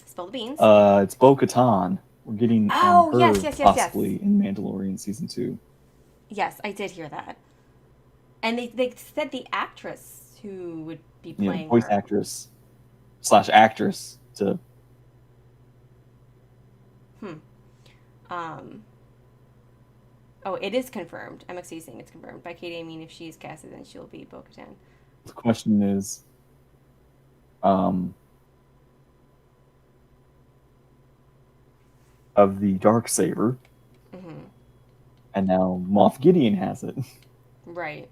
Spill the beans. It's Bo-Katan. We're getting Oh, yes, her yes, yes, yes. possibly in Mandalorian season 2. Yes, I did hear that. And they said the actress who would be playing Voice her. actress slash actress to. Hmm. Um. Oh, it is confirmed. MXC saying it's confirmed. By Katie, I mean if she is casted, then she'll be Bo-Katan. The question is, um, of the dark saber, Mm-hmm. and now Moff Gideon has it. Right.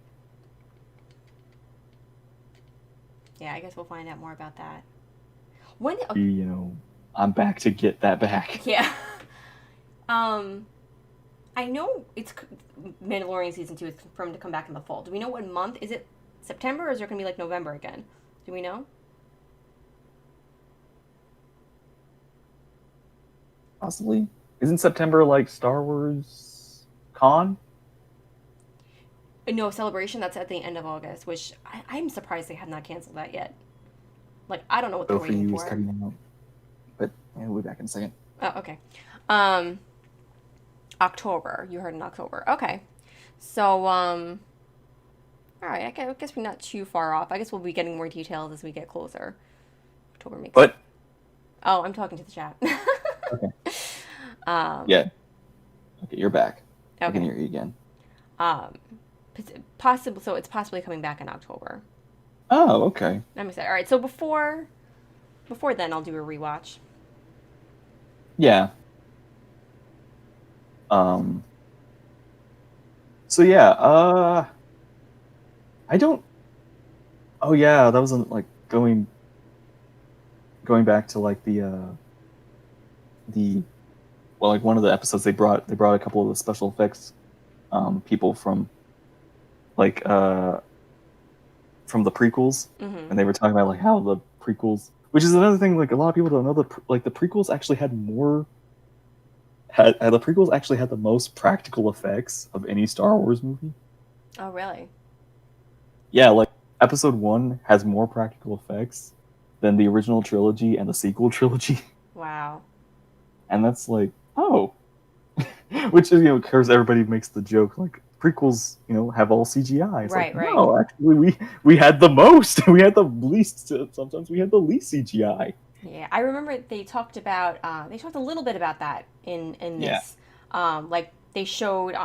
Yeah, I guess we'll find out more about that. When? Oh, I'm back to get that back. yeah. um, I know it's Mandalorian season 2 is confirmed to come back in the fall. Do we know what month? Is it September or is it going to be like November again? Do we know? Possibly. Isn't September like Star Wars Con? No, Celebration, that's at the end of August, which I'm surprised they have not canceled that yet. Like, I don't know what they're waiting Sophie was for. cutting out. But yeah, we'll be back in a second. Oh, okay. Um, October. You heard in October. Okay. So, all right. I guess we're not too far off. I guess we'll be getting more details as we get closer. October makes. But Oh, I'm talking to the chat. okay. um, Yeah. Okay, you're back. I can okay. hear you again. Um, possible. So it's possibly coming back in October. Oh, okay. I'm excited. All right. So before then, I'll do a rewatch. Yeah. Um. So yeah. I don't. Oh yeah, that wasn't like going back to like the well, like one of the episodes they brought a couple of the special effects people like from the prequels, Mm-hmm. and they were talking about like how the prequels, which is another thing, like a lot of people don't know, the prequels actually the prequels actually had the most practical effects of any Star Wars movie. Oh, really? Yeah, like episode 1 has more practical effects than the original trilogy and the sequel trilogy. Wow. And that's like, oh, which is, of course, everybody makes the joke like prequels, have all CGI. It's like, Right. Right. no, actually, we had the most. We had the least. Sometimes we had the least CGI. Yeah, I remember they talked about they talked a little bit about that in Yeah. this. Like they showed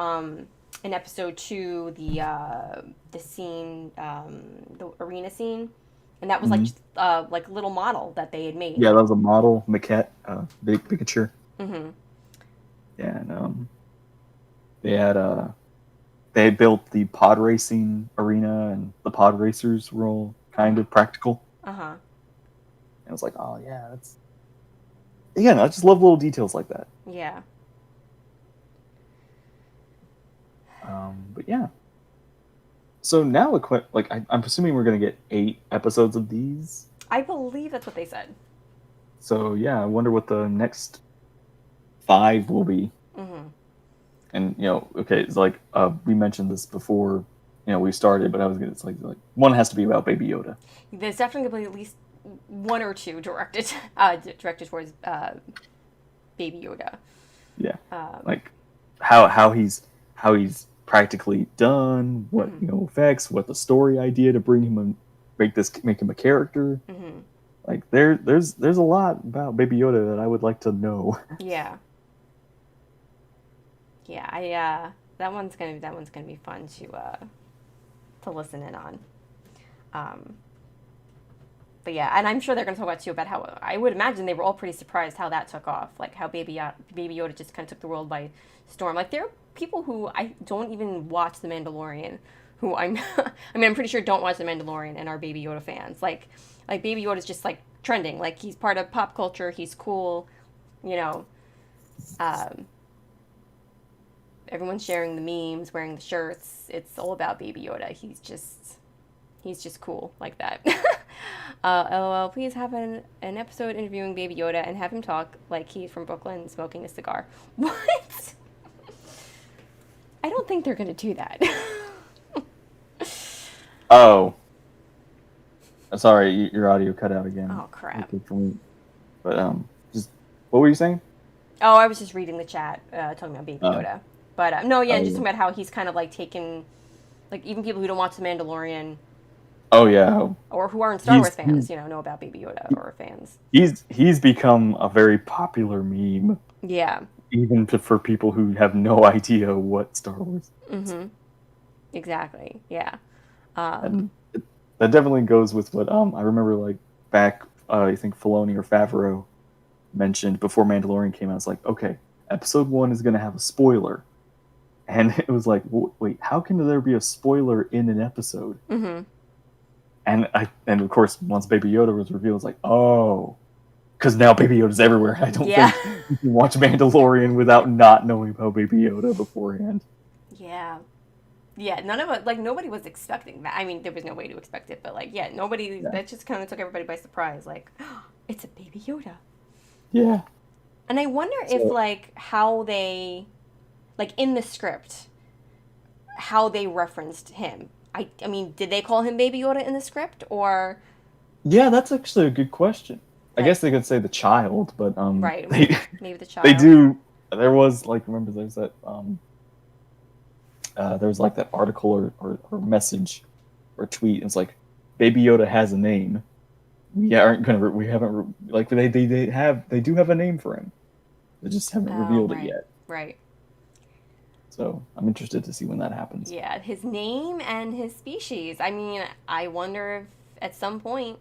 in episode 2 the scene the arena scene, and that was Mm-hmm. like a little model that they had made. Yeah, that was a model maquette, big picture. Mm-hmm. Yeah, and they had they had built the pod racing arena, and the pod racers were all kind of practical. Uh-huh. And I was like, oh yeah, that's again, I just love little details like that. Yeah. But yeah. So now, like I'm assuming we're gonna get 8 episodes of these. I believe that's what they said. So yeah, I wonder what the next 5 will be. Mm-hmm. And okay, it's like we mentioned this before, we started, but it's like one has to be about Baby Yoda. There's definitely going to be at least one or two directed towards Baby Yoda. Yeah, Um, like how he's practically done, what mm-hmm. effects, what the story idea to bring him and make him a character. Mm-hmm. Like there's a lot about Baby Yoda that I would like to know. Yeah. Yeah, I that one's gonna be fun to listen in on. Um, but yeah, and I'm sure they're gonna talk about too about how I would imagine they were all pretty surprised how that took off, like how Baby Yoda just kind of took the world by storm. Like there are people who I don't even watch The Mandalorian, who I'm I mean I'm pretty sure don't watch The Mandalorian and are Baby Yoda fans. Like Baby Yoda's just like trending, like he's part of pop culture, he's cool, you know. Um, Everyone's sharing the memes, wearing the shirts. It's all about Baby Yoda. He's just cool like that. LOL, please have an episode interviewing Baby Yoda and have him talk like he's from Brooklyn smoking a cigar. What? I don't think they're gonna do that. Oh, sorry, your audio cut out again. Oh crap. Okay, for me. But just what were you saying? Oh, I was just reading the chat, talking about Baby Oh, Yoda. But no, yeah, oh just yeah. talking about how he's kind of like taken, like even people who don't watch The Mandalorian Oh yeah. or who aren't Star He's Wars fans, know about Baby Yoda or fans. he's become a very popular meme, Yeah. even for people who have no idea what Star Wars is. Mm-hmm. Exactly. Yeah. And that definitely goes with what I remember like back I think Filoni or Favreau mentioned before Mandalorian came out. It's like, okay, episode 1 is going to have a spoiler. And it was like, wait, how can there be a spoiler in an episode? Mm-hmm. And of course, once Baby Yoda was revealed, it's like, oh, because now Baby Yoda's everywhere. I don't Yeah. think you can watch Mandalorian without not knowing about Baby Yoda beforehand. Yeah. Yeah, none of it, like, nobody was expecting that. I mean, there was no way to expect it, but, like, yeah, nobody, Yeah. that just kind of took everybody by surprise. Like, oh, it's a Baby Yoda. Yeah. And I wonder if, like, how they, like, in the script, how they referenced him. I mean, did they call him Baby Yoda in the script, or, Yeah, that's actually a good question. I like, guess they could say the child, but right, maybe the they child? do. There was like remember there's that there was like that article or message or tweet. It's like Baby Yoda has a name. We aren't gonna. We haven't like they do have a name for him. They just haven't Oh, revealed it right, yet. right. So I'm interested to see when that happens. Yeah, his name and his species. I mean, I wonder if at some point,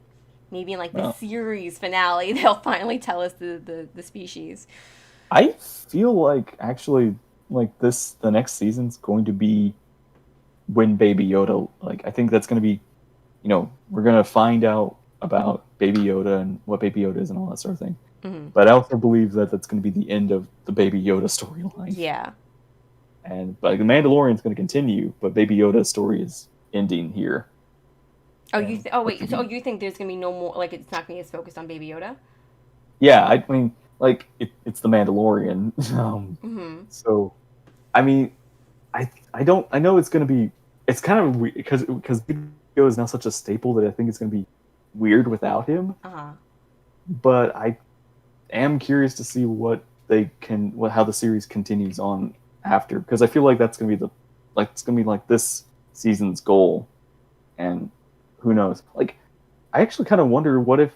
maybe in like the Well, series finale, they'll finally tell us the species. I feel like actually like the next season's going to be when Baby Yoda like I think that's going to be we're going to find out about Baby Yoda and what Baby Yoda is and all that sort of thing. Hmm. But I also believe that that's going to be the end of the Baby Yoda storyline. Yeah. But the Mandalorian's going to continue, but Baby Yoda's story is ending here. Oh, And oh which wait. would So be you think there's gonna be no more? Like it's not gonna be as focused on Baby Yoda? yeah, I mean like it's the Mandalorian. Mm-hmm. So I mean I don't I know it's going to be it's kind of weird because Baby Yoda is now such a staple that I think it's going to be weird without him. Uh huh. But I am curious to see how the series continues on after because I feel like that's gonna be it's gonna be like this season's goal, and who knows? Like, I actually kind of wonder what if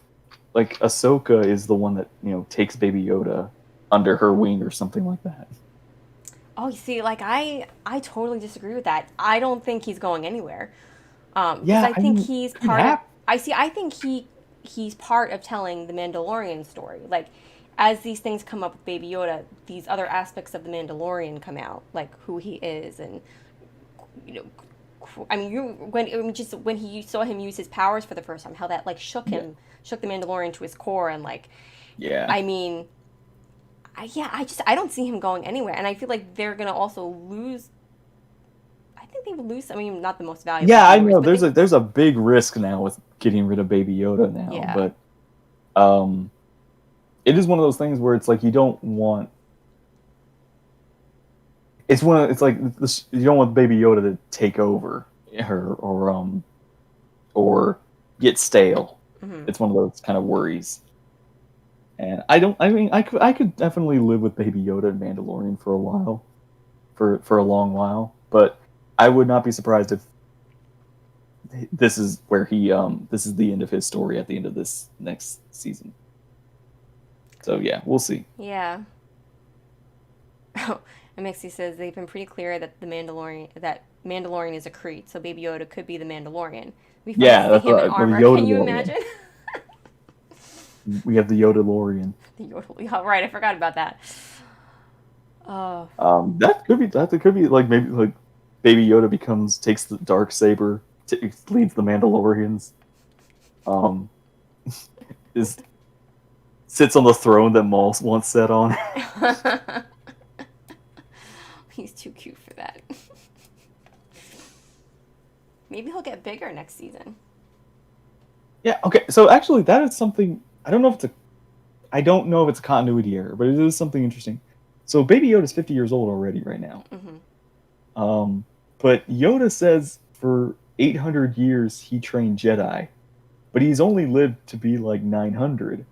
like Ahsoka is the one that takes Baby Yoda under her wing or something like that. Oh, you see, like I totally disagree with that. I don't think he's going anywhere. Because Yeah, I I think mean, he's could part of. happen. I think he's part of telling the Mandalorian story. Like, as these things come up with Baby Yoda, these other aspects of the Mandalorian come out, like who he is, and you know, I mean, just when he saw him use his powers for the first time, how that like Yeah, shook the Mandalorian to his core, and like, yeah, I mean, I don't see him going anywhere, and I feel like they're gonna also lose. I think they would lose. I mean, not the most valuable yeah. I viewers, know but they, there's a big risk now with getting rid of Baby Yoda now, yeah. but um, it is one of those things where it's like you don't want it's like this, you don't want Baby Yoda to take over her or get stale. Hmm. It's one of those kind of worries. And I don't. I mean, I could definitely live with Baby Yoda and Mandalorian for a while, for a long while. But I would not be surprised if this is where this is the end of his story at the end of this next season. So yeah, we'll see. Yeah. Oh, MXC says they've been pretty clear that that Mandalorian is a Crete, so Baby Yoda could be the Mandalorian. It'd be fun to Yeah, see that's him in right. The armor. Can you Yoda. imagine? We have the Yoda The Yodel. Yeah, right, I forgot about that. Oh, That could be like maybe like Baby Yoda takes the dark saber, leads the Mandalorians. Um, is sits on the throne that Maul once sat on. he's too cute for that. Maybe he'll get bigger next season. Yeah. Okay. So actually, that is something I don't know if it's a continuity error, but it is something interesting. So Baby Yoda is 50 years old already right now. Hmm. Um, but Yoda says for 800 years he trained Jedi, but he's only lived to be like 900.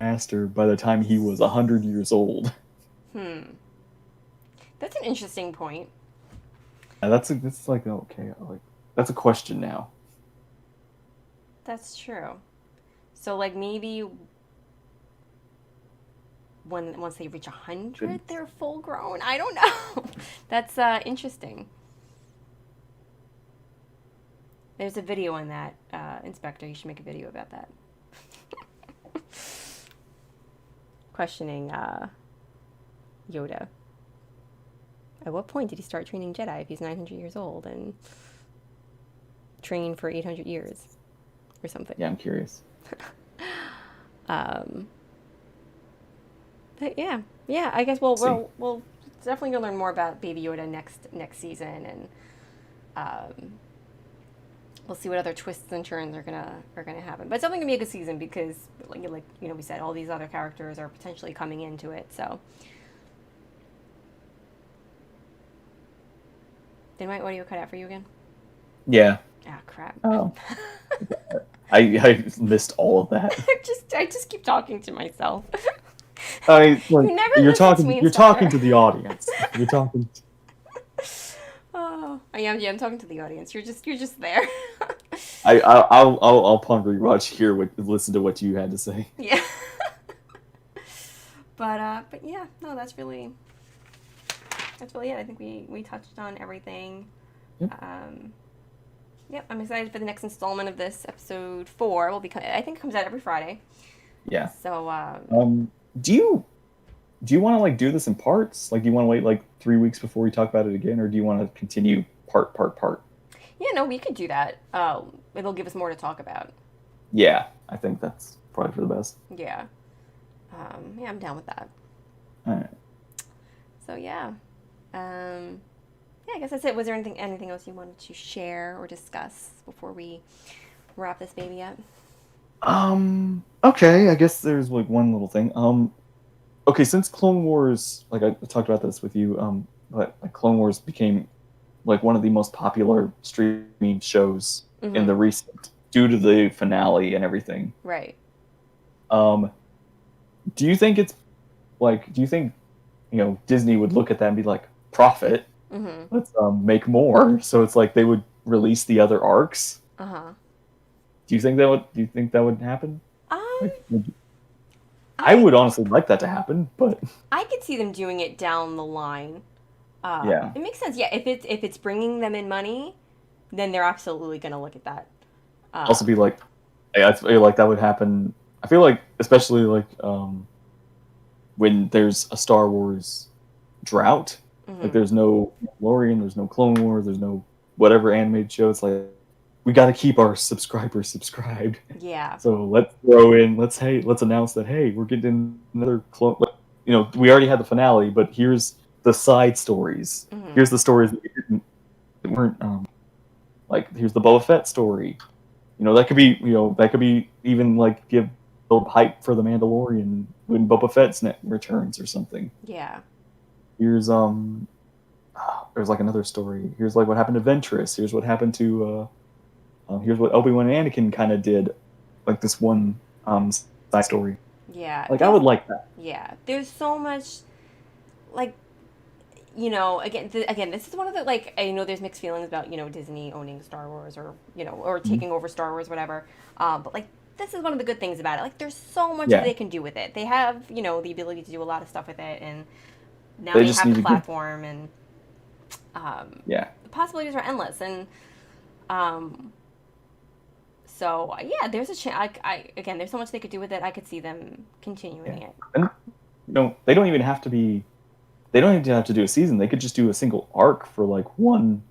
Master by the time he was 100 years old. Hmm. That's an interesting point. And that's like okay, like that's a question now. That's true. So like maybe when once they reach 100, Goodness. they're full grown. I don't know. That's interesting. There's a video on that, Inspector. You should make a video about that. Questioning Yoda. At what point did he start training Jedi if he's 900 years old and trained for 800 years or something? Yeah, I'm curious. Um, but yeah, yeah. I guess we'll See. we'll definitely gonna learn more about Baby Yoda next season, and um, we'll see what other twists and turns are gonna happen. But it's definitely gonna be a good season because, like we said, all these other characters are potentially coming into it. So, did my audio cut out for you again? Yeah. Ah, crap. Um, I missed all of that. I just keep talking to myself. I like You never listen to me, you're Inspector. talking to the audience. You're talking. Oh, I am. Yeah, I'm talking to the audience. You're just there. I'll upon rewatch listen to what you had to say. Yeah. But yeah, no, that's really it. I think we touched on everything. Yep. Yep, I'm excited for the next installment of this episode 4. I think it comes out every Friday. Yeah. So Do you want to like do this in parts? Like, do you want to wait like 3 weeks before we talk about it again, or do you want to continue part? yeah, no, we could do that. It'll give us more to talk about. Yeah, I think that's probably for the best. Yeah. Yeah, I'm down with that. All right. So yeah. Yeah, I guess that's it. Was there anything else you wanted to share or discuss before we wrap this baby up? Okay, I guess there's like one little thing. Okay, since Clone Wars, like I talked about this with you, but like Clone Wars became like one of the most popular streaming shows in Mm-hmm. the recent due to the finale and everything. Right. Um, do you think it's like do you think Disney would look at that and be like profit? Mm-hmm. Let's make more. So it's like they would release the other arcs. Uh-huh. Do you think that would happen? Um, Like, I I would honestly like that to happen, but I could see them doing it down the line. yeah. It makes sense. Yeah, if it's bringing them in money, then they're absolutely gonna look at that. Also be Um, like, I feel like that would happen. I feel like especially like when there's a Star Wars drought, like mm-hmm. there's no Mandalorian, there's no Clone Wars, there's no whatever animated show. It's like we got to keep our subscribers subscribed. Yeah. So let's throw in. Let's announce that hey, we're getting another clone. We already had the finale, but here's the side stories. Mm-hmm. Here's the stories that weren't like here's the Boba Fett story. That could be even like give build hype for the Mandalorian when Boba Fett's net returns or something. Yeah. Here's there's like another story. Here's like what happened to Ventress. Here's what happened to here's what Obi-Wan and Anakin kind of did, like this one side story. Yeah. Like I would like that. Yeah. There's so much, like, again, this is one of the, like, I know there's mixed feelings about, Disney owning Star Wars, or, or Mhm. taking over Star Wars, whatever. But, like, this is one of the good things about it. Like, there's so much that Yeah, they can do with it. They have, the ability to do a lot of stuff with it, and now they they just have need the to give. platform, and Yeah, the possibilities are endless. And um, so, yeah, there's a chance. Again, there's so much they could do with it. I could see them continuing yeah, it. and they don't even have to be. They don't even have to do a season. They could just do a single arc for like one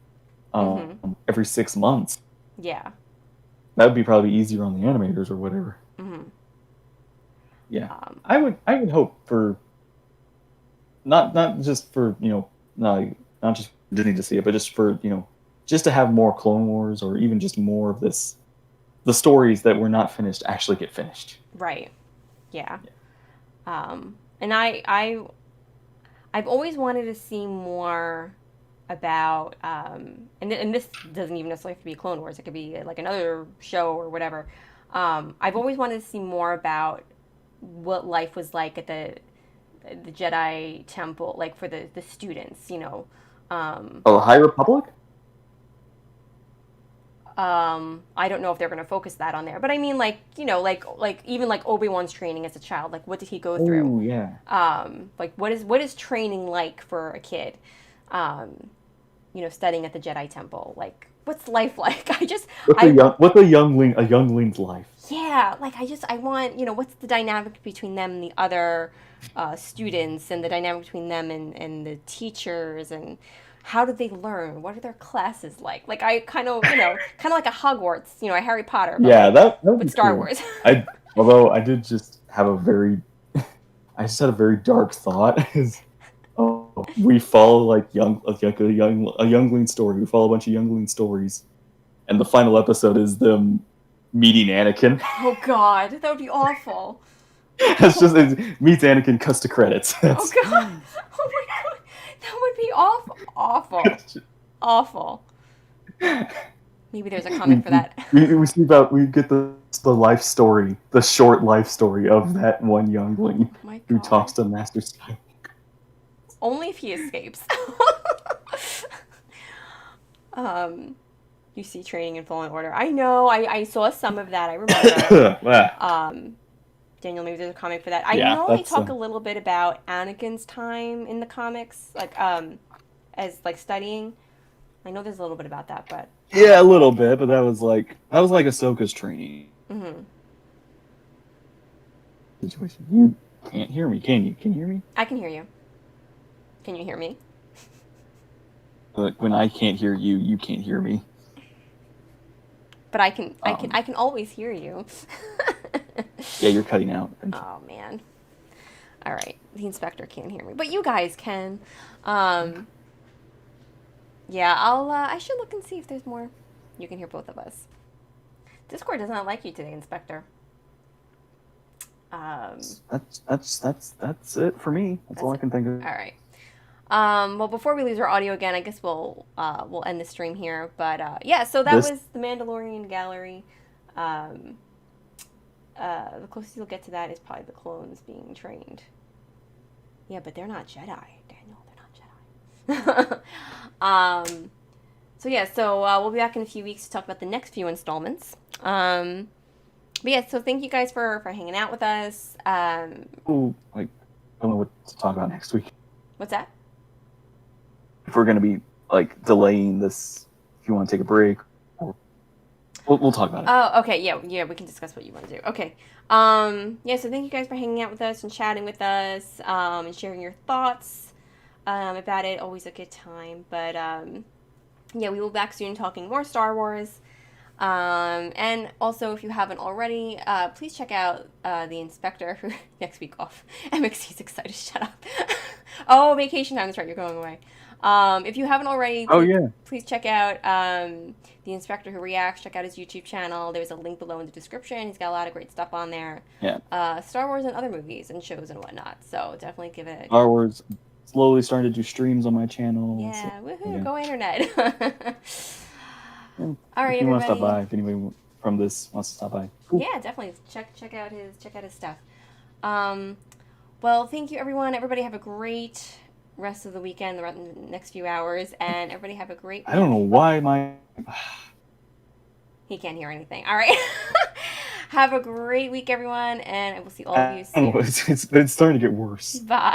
Mm-hmm. every 6 months. Yeah. That would be probably easier on the animators or whatever. Mm-hmm. Yeah, Um, I would hope for not just for not just Disney to see it, but just for just to have more Clone Wars or even just more of this the stories that were not finished actually get finished. right. Yeah. Yeah. And I've always wanted to see more about, and this doesn't even necessarily have to be Clone Wars. It could be like another show or whatever. I've always wanted to see more about what life was like at the Jedi Temple, like for the students, you know. Um, Oh, High Republic? I don't know if they're going to focus that on there, but I mean, like, you know, like even like Obi-Wan's training as a child, like what did he go through? Oh, yeah. Like what is training like for a kid? Um, you know, studying at the Jedi Temple, like what's life like? I What's a youngling's life? Yeah, like I want, you know, what's the dynamic between them and the other students, and the dynamic between them and the teachers, and how do they learn? What are their classes like? Like I kind of, you know, kind of like a Hogwarts, you know, a Harry Potter, but Yeah, like that would with be Star cool. Wars. I Although I did just have a very I just had a very dark thought. Is we follow a youngling story. We follow a bunch of youngling stories, and the final episode is them meeting Anakin. Oh God, that would be awful. It's just it meets Anakin, cuts to credits. Oh God, oh my God, that would be awful, awful, awful. Maybe there's a we, comic for that. we get the life story, the short life story of that one youngling Oh my who God. talks to Master Skywalker. Only if he escapes. um, you see training in Fallen Order. I know. I saw some of that. I remember. Um, Daniel, maybe there's a comic for that. I Yeah, know they that's talk a little bit about Anakin's time in the comics, like as like studying. I know there's a little bit about that, but yeah, a little bit, but that was like Ahsoka's training mhm. situation. You can't hear me, can you? Can you hear me? I can hear you. Can you hear me? But when I can't hear you, you can't hear me. But I can. I can. Um, I can always hear you. yeah, you're cutting out. Oh man. All right. The inspector can't hear me, but you guys can. Um, yeah, I should look and see if there's more. You can hear both of us. Discord does not like you today, Inspector. Um, That's it for me. That's that's all I it. can think of. All right. Well, before we lose our audio again, I guess we'll end the stream here. But yeah, so that This was the Mandalorian gallery. Um, the closest you'll get to that is probably the clones being trained. Yeah, but they're not Jedi, Daniel. They're not Jedi. So yeah, so we'll be back in a few weeks to talk about the next few installments. But yeah, so thank you guys for hanging out with us. like I don't know what to talk about next week. What's that? If we're gonna be like delaying this, if you want to take a break, or we'll talk about it. Oh, okay, yeah, we can discuss what you want to do. Okay. Yeah, so thank you guys for hanging out with us and chatting with us, and sharing your thoughts about it. Always a good time. But yeah, we will be back soon talking more Star Wars. And also, if you haven't already, please check out the Inspector who next week off. MXC's excited. Shut up. Oh, vacation time. That's right. You're going away. If you haven't already, please check out the Inspector Who Reacts. Check out his YouTube channel. There's a link below in the description. He's got a lot of great stuff on there. Yeah. Star Wars and other movies and shows and whatnot. So definitely give it. Star Wars. Slowly starting to do streams on my channel. Yeah, so, woohoo! yeah. Go internet. Yeah. All right, if you want to stop everybody. by, if anyone from this wants to stop by. Cool. Yeah, definitely check out his stuff. Well, thank you, everyone. Everybody have a great rest of the weekend, the next few hours, and everybody have a great week. I don't know why my He can't hear anything. All right. Have a great week, everyone, and I will see all of you soon. it's starting to get worse. Bye.